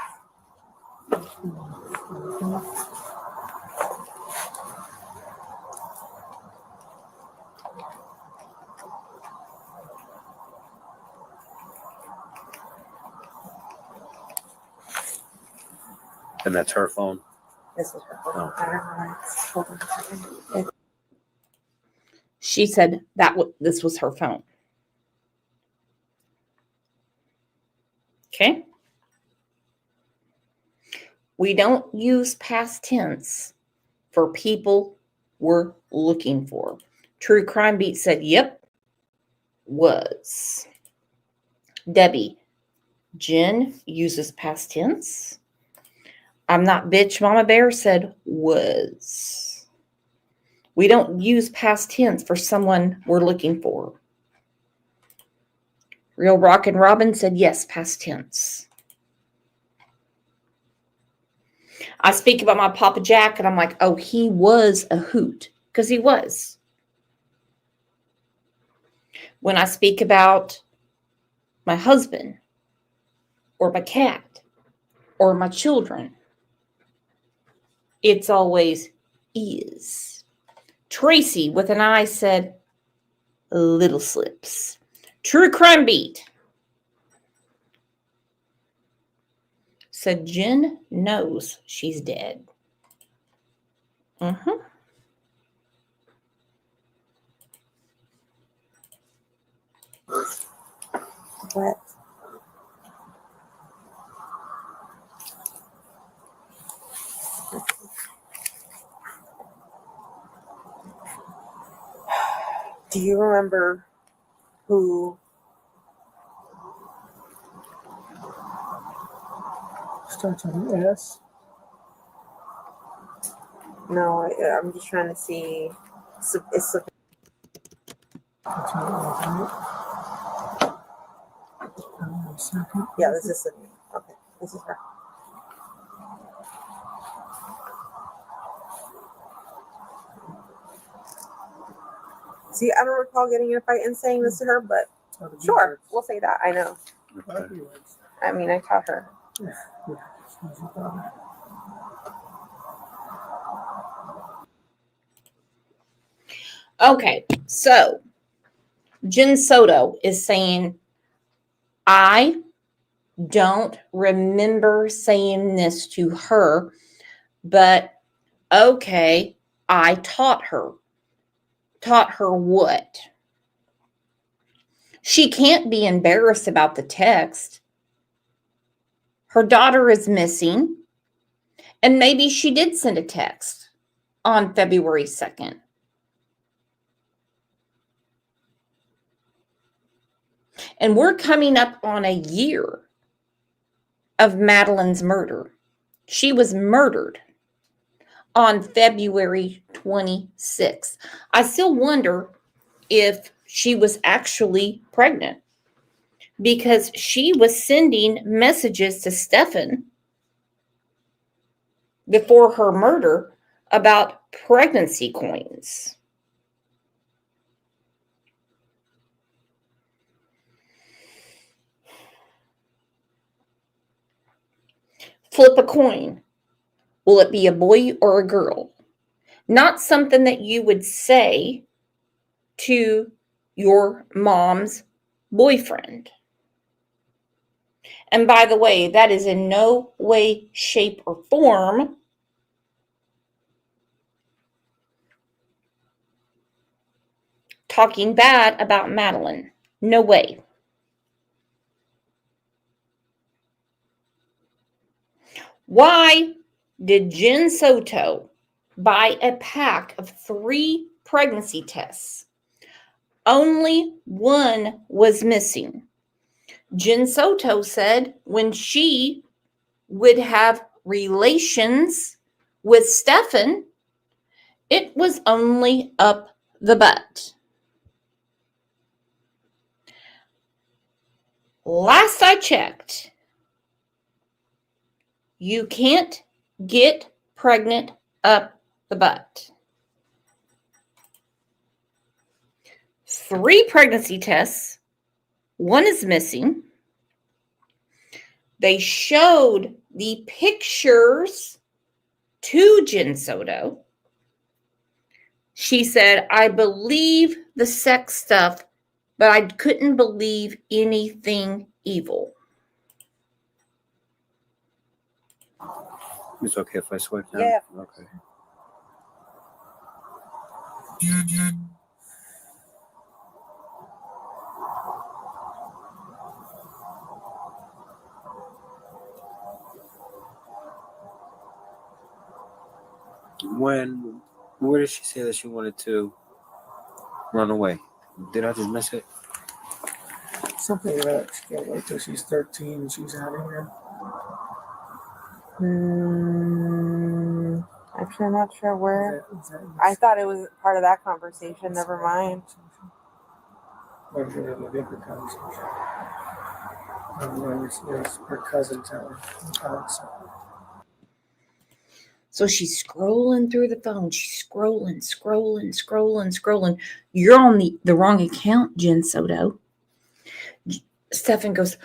S12: And that's her phone?
S13: This is her phone.
S12: Oh.
S13: I don't know why it's hold on a second.
S1: She said this was her phone. Okay? We don't use past tense for people we're looking for. True Crime Beat said, yep, was. Debbie, Jen uses past tense. I'm not bitch Mama Bear said was. We don't use past tense for someone we're looking for. Real Rockin' Robin said yes, past tense. I speak about my Papa Jack and I'm like, oh, he was a hoot. Because he was. When I speak about my husband or my cat or my children, it's always is. Tracy with an I said little slips. True Crime Beat said Jen knows she's dead. Mm-hmm.
S13: What? Do you remember who
S14: Starts on an S.
S13: No, I'm just trying to see. It's
S14: That's not right. A second.
S13: yeah, this is okay. This is her. See, I don't recall getting in a fight and saying this to her, but sure, we'll say that. I know.
S14: Okay.
S13: I mean, I taught her.
S1: Okay, so Jen Soto is saying, I don't remember saying this to her, but okay, I taught her. Taught her what? She can't be embarrassed about the text. Her daughter is missing, and maybe she did send a text on February 2nd. And we're coming up on a year of Madeline's murder. She was murdered on February 26th. I still wonder if she was actually pregnant because she was sending messages to Stefan before her murder about pregnancy coins. Flip a coin. Will it be a boy or a girl? Not something that you would say to your mom's boyfriend. And by the way, that is in no way, shape, or form talking bad about Madeline. No way. Why did Jen Soto buy a pack of 3 pregnancy tests? Only one was missing. Jen Soto said when she would have relations with Stefan, it was only up the butt. Last I checked, you can't get pregnant up the butt. 3 pregnancy tests, one is missing. They showed the pictures to Jen Soto. She said, I believe the sex stuff, but I couldn't believe anything evil.
S12: It's okay if I swipe down?
S13: Yeah.
S12: Okay. Where did she say that she wanted to run away? Did I just miss it?
S14: Something about she can't wait till she's 13 and she's out of here.
S3: Actually, I'm not sure where.
S14: Is that
S3: I thought it was part of that conversation. Never mind.
S14: or is it a bigger conversation? There's her cousin telling her.
S1: So she's scrolling through the phone. She's scrolling. You're on the wrong account, Jen Soto. Stefan goes,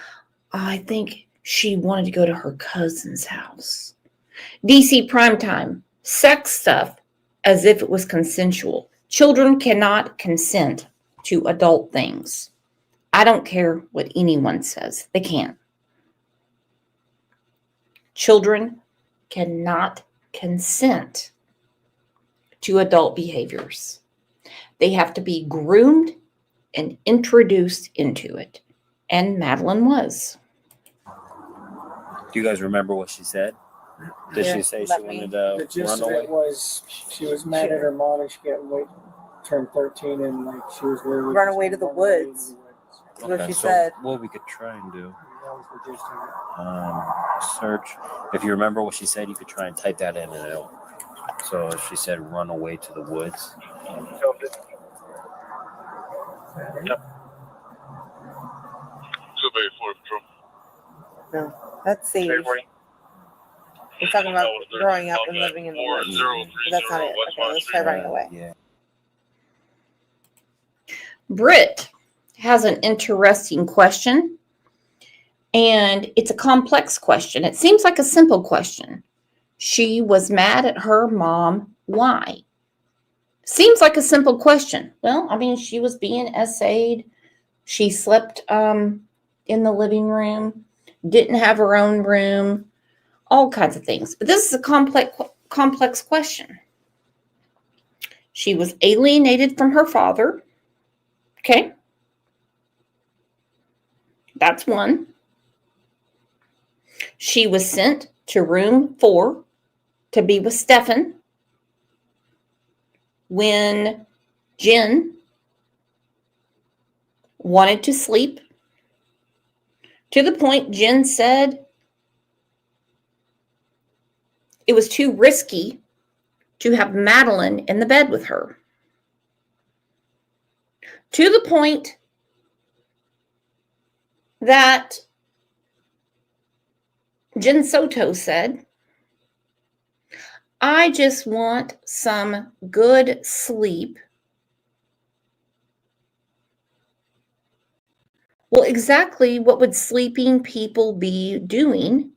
S1: I think she wanted to go to her cousin's house. DC primetime, sex stuff as if it was consensual. Children cannot consent to adult things. I don't care what anyone says. They can't. Children cannot consent to adult behaviors. They have to be groomed and introduced into it. And Madeline was.
S12: Do you guys remember what she said? Did she say she wanted
S14: The
S12: to
S14: gist
S12: run
S14: of
S12: away?
S14: it was she was mad at her mom and she got turned 13 and like she was literally
S13: Run away to the woods. That's what she said.
S12: What we could try and do,
S14: That was the gist of it.
S12: search. If you remember what she said, you could try and type that in and it'll. So she said, run away to the woods.
S15: Yep. 284 Patrol.
S13: No, that's Sage. We're talking about growing up and living in the woods. But that's not it. Okay, let's try running away.
S12: Yeah.
S1: Britt has an interesting question, and it's a complex question. It seems like a simple question. She was mad at her mom. Why? Seems like a simple question. Well, I mean, she was being essayed. She slept in the living room, didn't have her own room, all kinds of things. But this is a complex question. She was alienated from her father. Okay. That's one. She was sent to room 4 to be with Stefan when Jen wanted to sleep, to the point Jen said it was too risky to have Madeline in the bed with her. To the point that Jen Soto said, I just want some good sleep. Well, exactly what would sleeping people be doing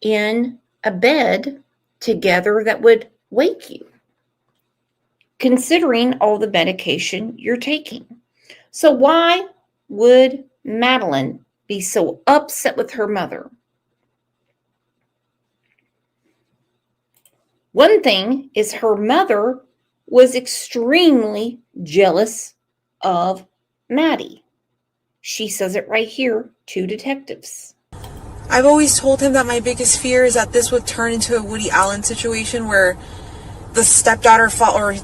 S1: in a bed together that would wake you, considering all the medication you're taking. So why would Madeline be so upset with her mother? One thing is her mother was extremely jealous of Maddie. She says it right here to detectives.
S4: I've always told him that my biggest fear is that this would turn into a Woody Allen situation where the stepdaughter or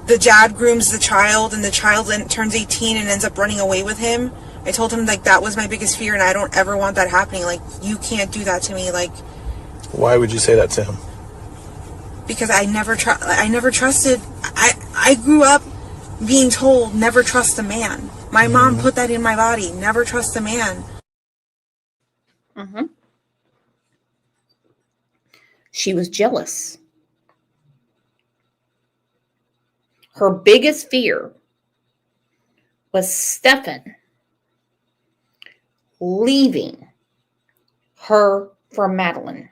S4: the dad grooms the child and the child turns 18 and ends up running away with him. I told him like that was my biggest fear and I don't ever want that happening. Like, you can't do that to me. Like,
S5: why would you say that to him?
S4: Because I never trusted. I grew up being told never trust a man. My mom put that in my body. Never trust a man.
S1: She was jealous. Her biggest fear was Stefan leaving her for Madeline.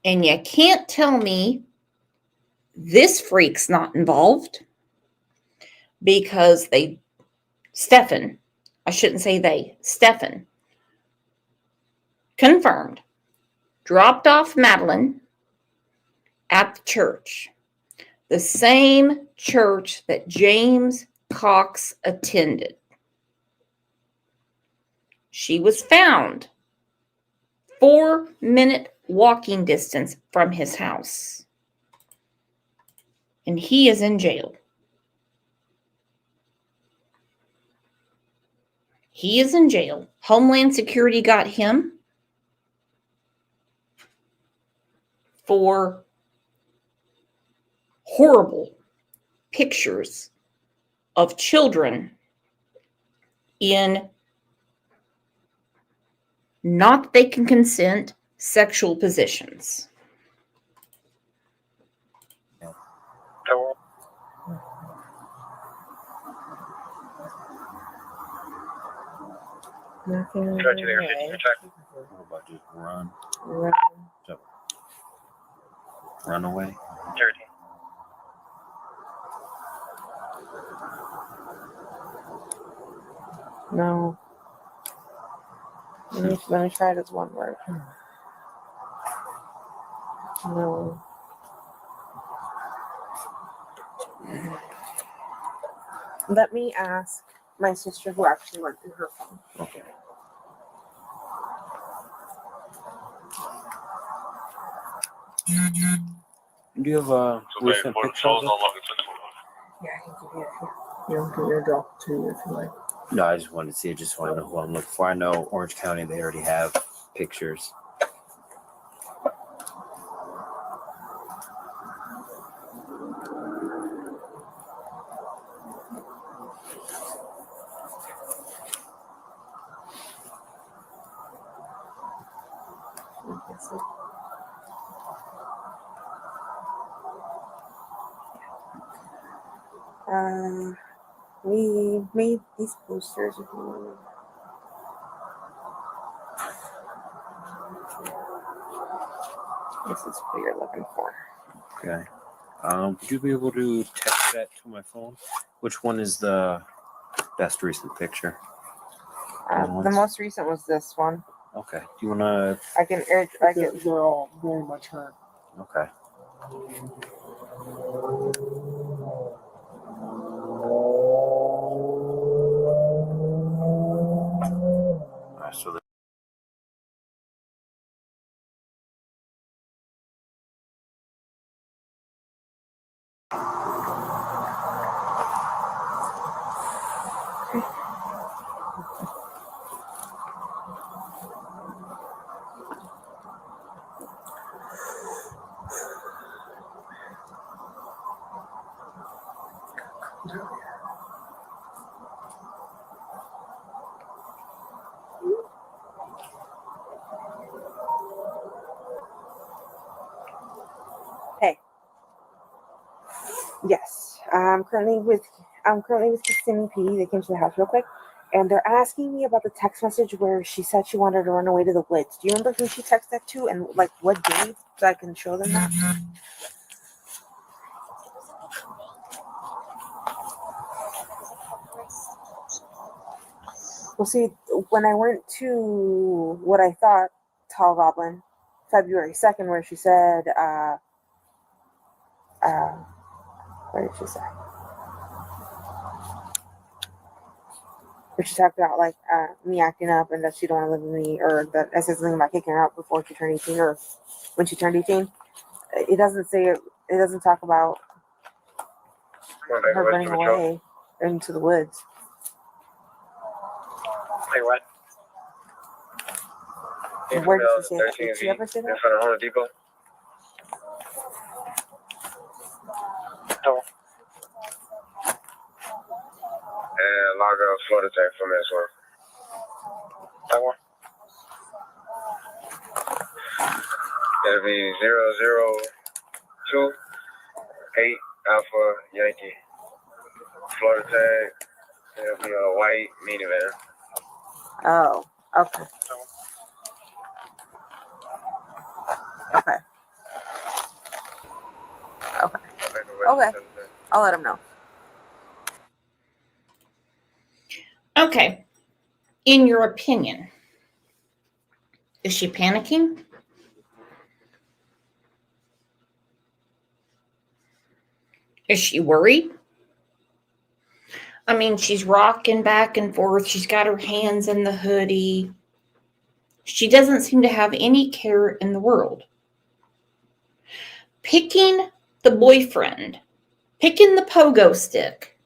S1: And you can't tell me this freak's not involved, because Stefan confirmed, dropped off Madeline at the church, the same church that James Cox attended. She was found 4-minute walking distance from his house, and he is in jail. He is in jail. Homeland Security got him for horrible pictures of children in not that they can consent sexual positions.
S13: Nothing.
S12: What about just run? Run away?
S13: No. Let me try this one word. No. Let me ask my sister who actually went through her phone.
S12: Okay. Do you have a recent picture of it?
S13: Yeah, I can give you a few. You don't get your drop too if you like.
S12: No, I just wanted to see it. Just want to know who I'm looking for. I know Orange County, they already have pictures.
S13: We made these posters if you want. This is what you're looking for.
S12: Okay. Would you be able to text that to my phone? Which one is the best recent picture?
S13: The most recent was this one.
S12: Okay. Do you want to?
S14: They're all very much hurt.
S12: Okay. All right, so
S13: Hey. Yes. I'm currently with Kissimmee PD. They came to the house real quick, And they're asking me about the text message where she said she wanted to run away to the woods. Do you remember who she texted that to and like what day, so I can show them that? Well, see, when I went to what I thought Tall Goblin, February 2nd, where she said, what did she say? Where she talked about like me acting up and that she don't want to live with me, or that I said something about kicking her out before she turned 18, or when she turned 18. It doesn't say it. It doesn't talk about her running away into the woods.
S16: Hey, what?
S13: Where did she say that? Did she ever say that?
S16: In front of Home Depot. Oh. And log out Florida Tech from this one. That one. It'll be 0028 Alpha Yankee. Florida Tech. It'll be a white minivan.
S13: Oh, okay. Okay. Okay. Okay. I'll let him know.
S1: Okay. In your opinion, is she panicking? Is she worried? I mean, she's rocking back and forth. She's got her hands in the hoodie. She doesn't seem to have any care in the world. Picking the boyfriend, picking the pogo stick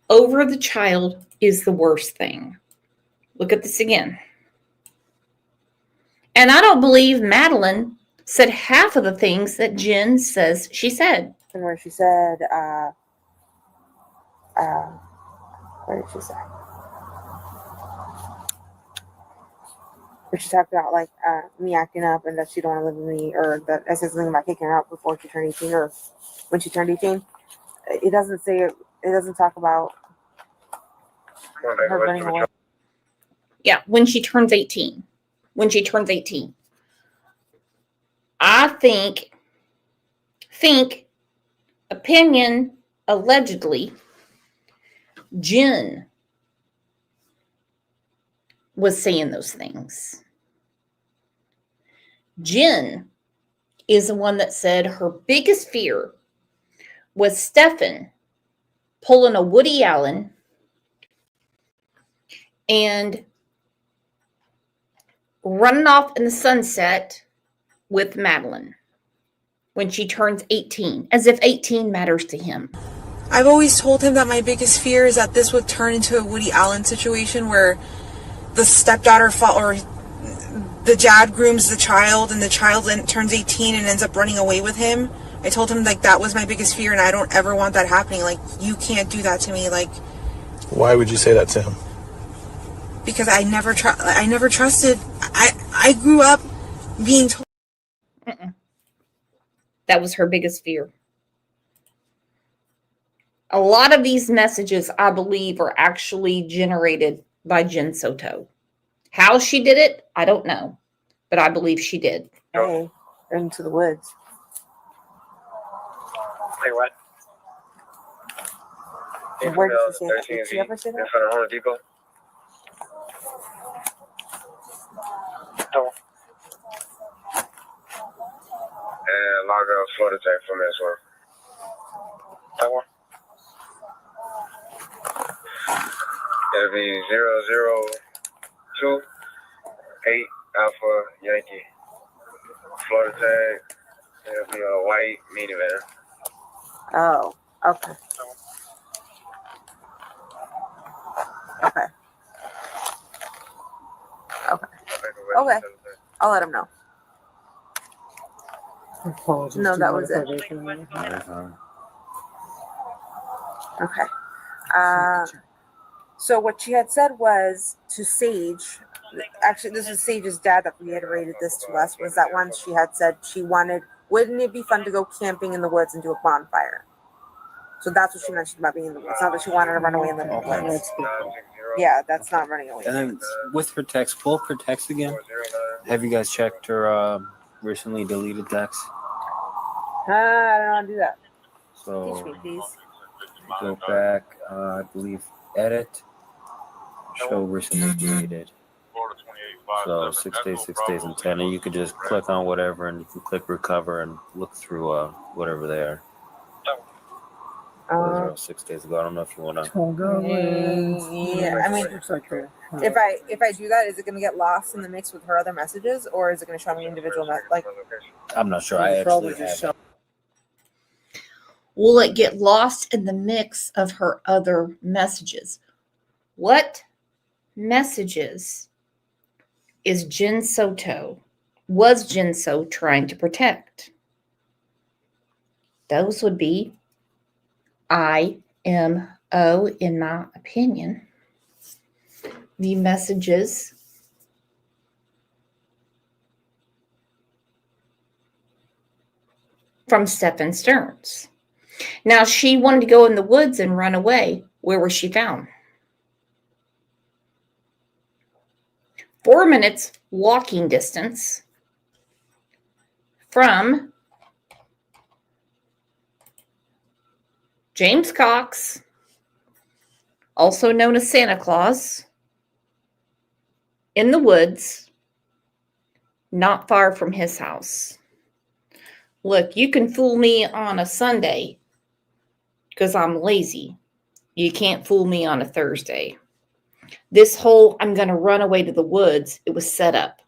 S1: over the child is the worst thing. Look at this again. And I don't believe Madeline said half of the things that Jen says she said.
S13: And where she said, what did she say? Where she talked about like me acting up and that she don't want to live with me, or that I said something about kicking her out before she turned 18, or when she turned 18. It doesn't say it. It doesn't talk about her running away.
S1: Yeah, when she turns 18. When she turns 18. I think, opinion, allegedly, Jen was saying those things. Jen is the one that said her biggest fear was Stefan pulling a Woody Allen and running off in the sunset with Madeline when she turns 18, as if 18 matters to him.
S4: I've always told him that my biggest fear is that this would turn into a Woody Allen situation where the stepdaughter or the dad grooms the child and the child turns 18 and ends up running away with him. I told him like that was my biggest fear and I don't ever want that happening. Like, you can't do that to me. Like,
S5: why would you say that to him?
S4: Because I never trusted. I grew up being told.
S1: That was her biggest fear. A lot of these messages, I believe, are actually generated by Jen Soto. How she did it, I don't know, but I believe she did.
S13: Hey, into the woods.
S16: Hey, what?
S13: Where did she say that? Did she ever say that?
S16: In front of Home Depot. Oh. And log out Florida Tech from this one. That one. It'll be 0028 Alpha Yankee. Florida Tech. It'll be a white minivan.
S13: Oh, okay. Okay. Okay. Okay. I'll let him know. No, that was it. Okay. So what she had said was to Sage, actually this is Sage's dad that reiterated this to us, was that once she had said she wanted, wouldn't it be fun to go camping in the woods and do a bonfire? So that's what she mentioned about being in the woods. Not that she wanted to run away in the woods.
S14: That's different.
S13: Yeah, that's not running away.
S12: And then with her text, pull up her text again. Have you guys checked her recently deleted text?
S13: I don't know how to do that.
S12: So
S13: Teach me, please.
S12: go back, I believe, edit, show recently deleted. So 6 days, and 10. And you could just click on whatever and you can click recover and look through whatever they are. Those are all 6 days ago. I don't know if you want to.
S13: Yeah, I mean,
S14: Looks like the,
S13: if I do that, is it going to get lost in the mix with her other messages, or is it going to show me individual like?
S12: I'm not sure. I actually have.
S1: Will it get lost in the mix of her other messages? What messages was Jen Soto trying to protect? Those would be IMO, in my opinion. The messages from Stephen Stearns. Now, she wanted to go in the woods and run away. Where was she found? 4 minutes walking distance from James Cox, also known as Santa Claus, in the woods, not far from his house. Look, you can fool me on a Sunday because I'm lazy. You can't fool me on a Thursday. This whole I'm going to run away to the woods, it was set up.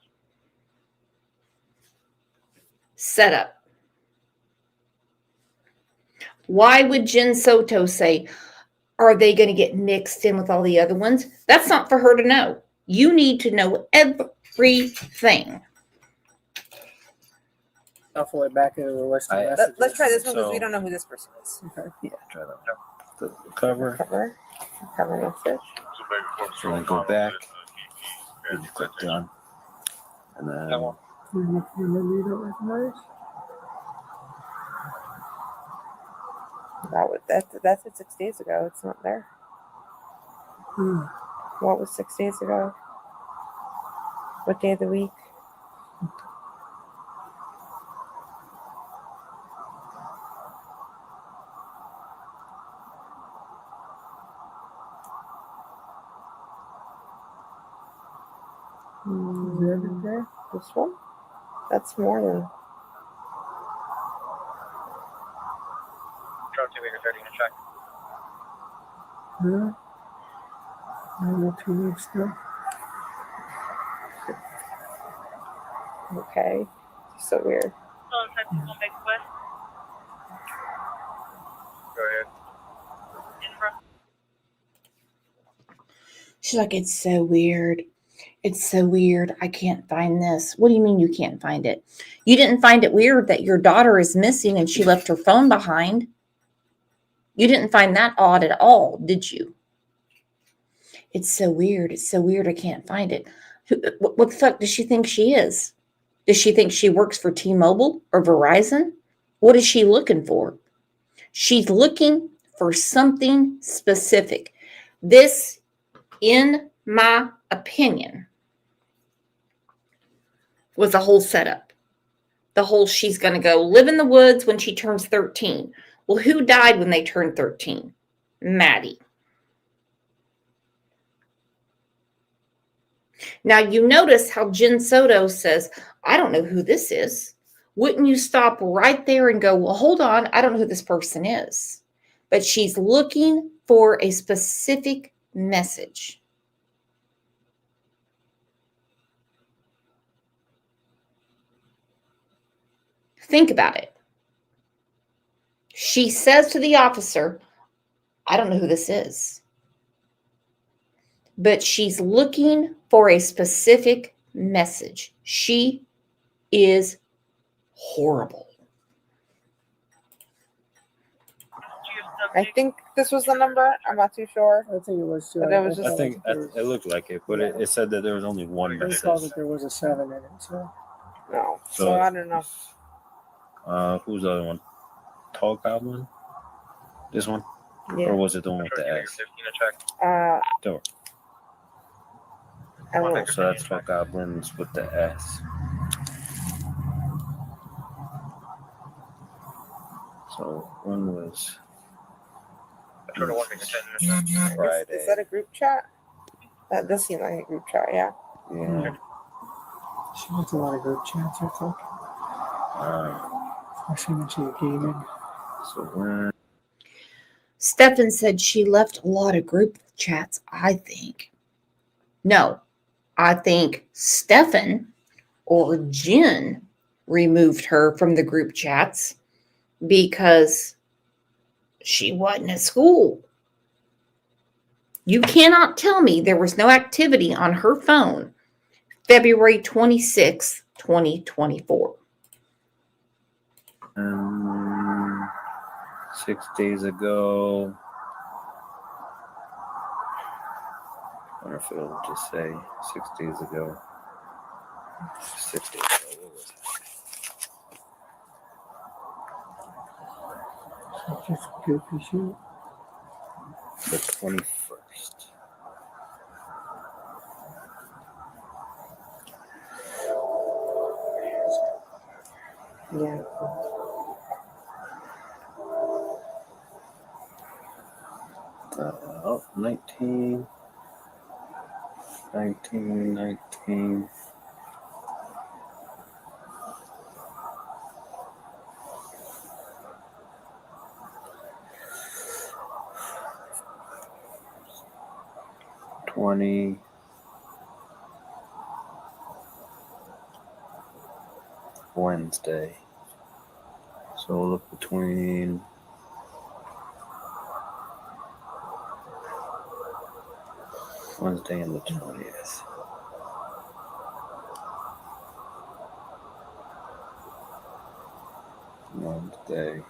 S1: Set up. Why would Jen Soto say, are they going to get mixed in with all the other ones? That's not for her to know. You need to know everything.
S14: I'll pull it back into the list of messages.
S13: Let's try this one because we don't know who this person is.
S14: Okay.
S12: Yeah, try that. The cover.
S13: Cover message.
S12: So then go back. And you click done. And then.
S14: You don't recognize?
S13: That's it 6 days ago. It's not there. What was 6 days ago? What day of the week? This one? That's more than.
S16: Drone 2 Weaker 30 in check.
S14: Yeah. I know 2 weeks ago.
S13: Okay. So weird.
S16: Go ahead.
S1: She's like, it's so weird. It's so weird. I can't find this. What do you mean you can't find it? You didn't find it weird that your daughter is missing and she left her phone behind. You didn't find that odd at all, did you? It's so weird. It's so weird. I can't find it. What the fuck does she think she is? Does she think she works for T-Mobile or Verizon? What is she looking for? She's looking for something specific. This, in my opinion, was a whole setup. The whole she's going to go live in the woods when she turns 13. Well, who died when they turned 13? Maddie. Now, you notice how Jen Soto says, I don't know who this is. Wouldn't you stop right there and go, well, hold on, I don't know who this person is. But she's looking for a specific message. Think about it. She says to the officer, I don't know who this is. But she's looking for a specific message. She is horrible.
S13: I think this was the number. I'm not too sure.
S14: I think it was too.
S13: But it was just.
S12: I think it looked like it, but it said that there was only one
S14: I
S12: message.
S14: saw that there was a 7 in it. So.
S13: No. So I don't know.
S12: Who's the other one? Tall Goblin? This one?
S13: Yeah.
S12: Or was it the one with the S?
S13: I
S12: Oh,
S13: won't.
S12: so that's Fuck Goblins with the S. So one was Friday.
S13: Is that a group chat? That does seem like a group chat, yeah.
S12: Yeah.
S14: She wants a lot of group chats, I think. Especially when she's gaming.
S12: So when
S1: Stefan said she left a lot of group chats, I think. No, I think Stefan or Jen removed her from the group chats because she wasn't at school. You cannot tell me there was no activity on her phone February 26th, 2024.
S12: 6 days ago. I wonder if it'll just say 6 days ago. 6 days ago. What was
S14: So just goofy shit.
S12: the 21st?
S13: Yeah.
S12: Oh, 19. 19. 20. Wednesday. So we'll look between Wednesday and the 20th. Wednesday.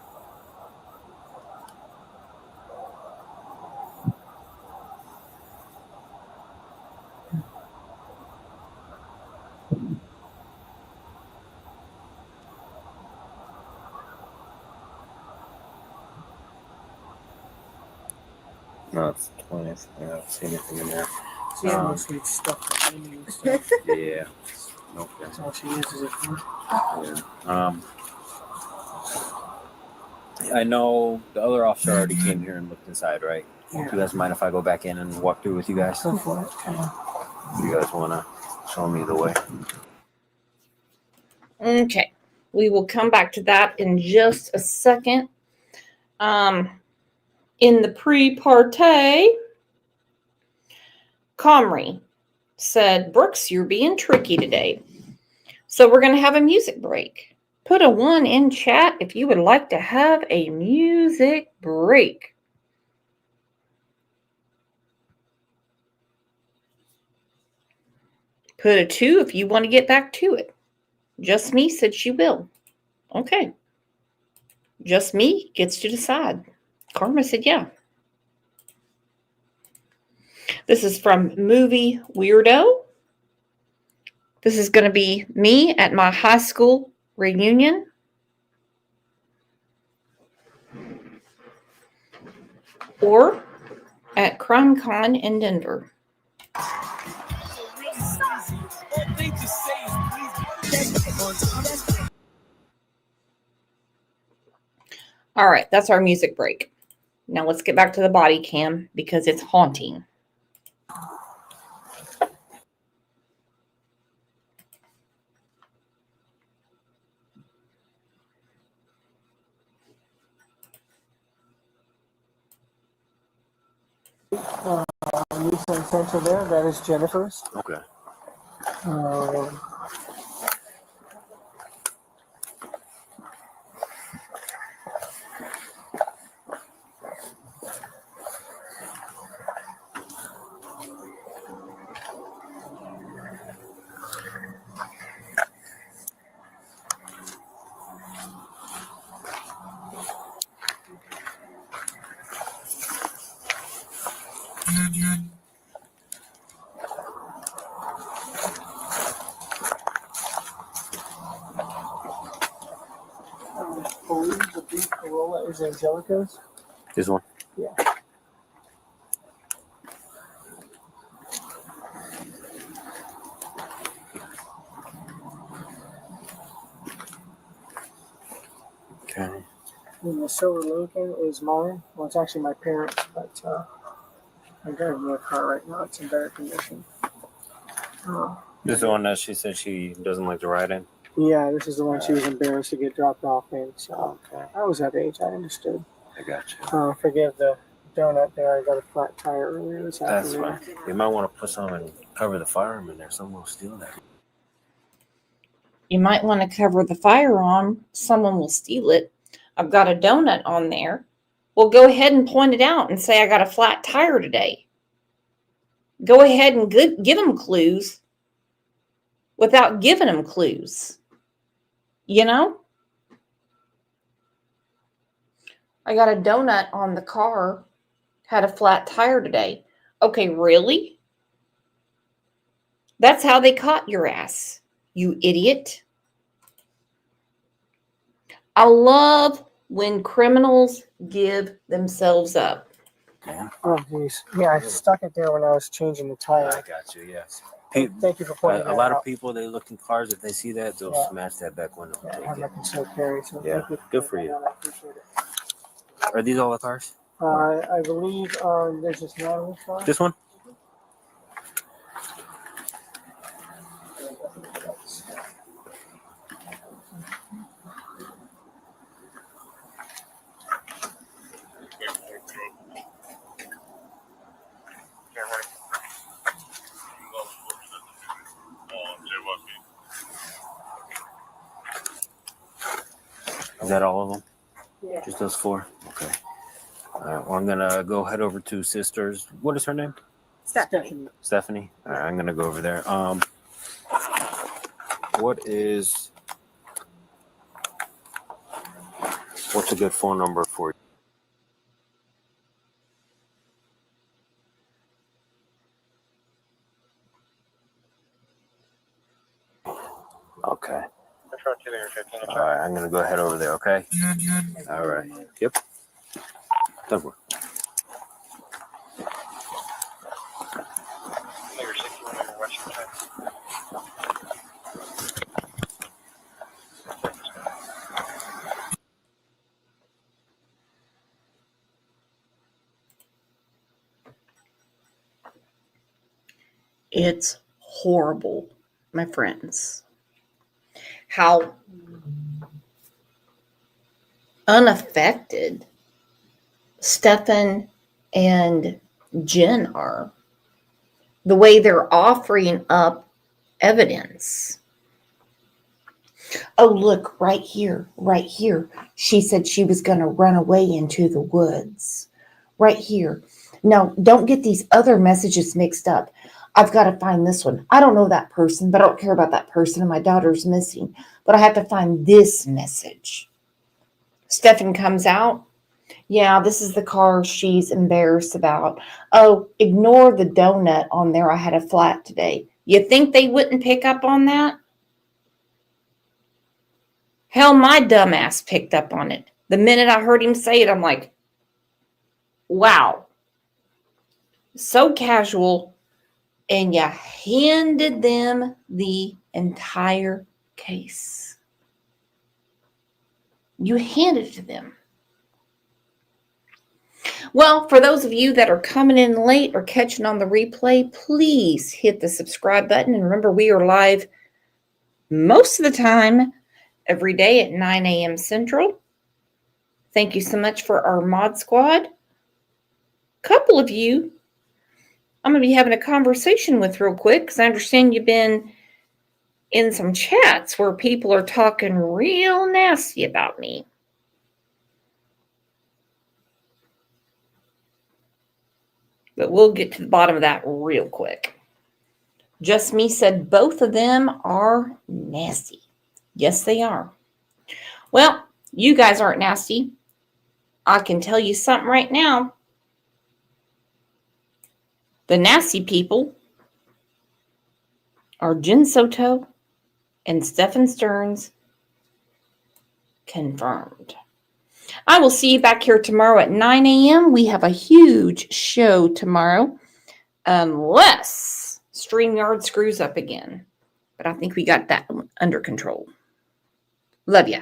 S12: No, it's the 20th. I don't see anything in there.
S14: Yeah, mostly it's stuff like me and stuff.
S12: Yeah. Okay.
S14: That's all she uses it for.
S12: Yeah. I know the other officer already came here and looked inside, right?
S14: Yeah.
S12: Do you guys mind if I go back in and walk through with you guys?
S14: Go for it.
S12: You guys want to show me the way?
S1: Okay, we will come back to that in just a second. In the pre-party, Comrie said, Brooks, you're being tricky today. So we're going to have a music break. Put a 1 in chat if you would like to have a music break. Put a 2 if you want to get back to it. Just me said she will. Okay. Just me gets to decide. Karma said yeah. This is from Movie Weirdo. This is going to be me at my high school reunion. Or at CrimeCon in Denver. All right, that's our music break. Now let's get back to the body cam because it's haunting.
S14: Lisa and Central there, that is Jennifer's.
S12: Okay.
S14: I believe the big Corolla is Angelica's.
S12: This one?
S14: Yeah.
S12: Okay.
S14: And the silver Lincoln is mine. Well, it's actually my parents, but I'm driving my car right now. It's in better condition.
S12: This is the one that she said she doesn't like to ride in?
S14: Yeah, this is the one she was embarrassed to get dropped off in. So
S12: Okay.
S14: I was that age. I understood.
S12: I got you.
S14: Forgive the donut there. I got a flat tire earlier this
S12: That's
S14: afternoon.
S12: fine. You might want to put some and cover the firearm in there. Someone will steal that.
S1: You might want to cover the firearm. Someone will steal it. I've got a donut on there. Well, go ahead and point it out and say, I got a flat tire today. Go ahead and give them clues without giving them clues. You know? I got a donut on the car. Had a flat tire today. Okay, really? That's how they caught your ass, you idiot. I love when criminals give themselves up.
S14: Oh, jeez. Yeah, I stuck it there when I was changing the tire.
S12: I got you, yes.
S14: Thank you for pointing that out.
S12: A lot of people, they look in cars, if they see that, they'll smash that back window.
S14: Yeah, I have my concealed carry, so
S12: Yeah,
S14: thank you.
S12: good for you.
S14: I appreciate it.
S12: Are these all the cars?
S14: I believe there's this Madeline car.
S12: This one? Is that all of them?
S14: Yeah.
S12: Just those 4? Okay. All right, well, I'm going to go head over to Sisters. What is her name?
S14: Stephanie.
S12: Stephanie? All right, I'm going to go over there. What's a good phone number for you? Okay. All right, I'm going to go head over there, okay? All right. Yep. Don't worry.
S1: It's horrible, my friends, how unaffected Stefan and Jen are. The way they're offering up evidence. Oh, look, right here, right here. She said she was going to run away into the woods. Right here. Now, don't get these other messages mixed up. I've got to find this one. I don't know that person, but I don't care about that person, and my daughter's missing. But I have to find this message. Stefan comes out. Yeah, this is the car she's embarrassed about. Oh, ignore the donut on there. I had a flat today. You think they wouldn't pick up on that? Hell, my dumbass picked up on it. The minute I heard him say it, I'm like, wow. So casual. And you handed them the entire case. You handed it to them. Well, for those of you that are coming in late or catching on the replay, please hit the subscribe button. And remember, we are live most of the time every day at 9 a.m. Central. Thank you so much for our mod squad. A couple of you I'm going to be having a conversation with real quick because I understand you've been in some chats where people are talking real nasty about me. But we'll get to the bottom of that real quick. Just Me said both of them are nasty. Yes, they are. Well, you guys aren't nasty. I can tell you something right now. The nasty people are Jen Soto and Stefan Stearns, confirmed. I will see you back here tomorrow at 9 a.m. We have a huge show tomorrow, unless StreamYard screws up again. But I think we got that under control. Love ya.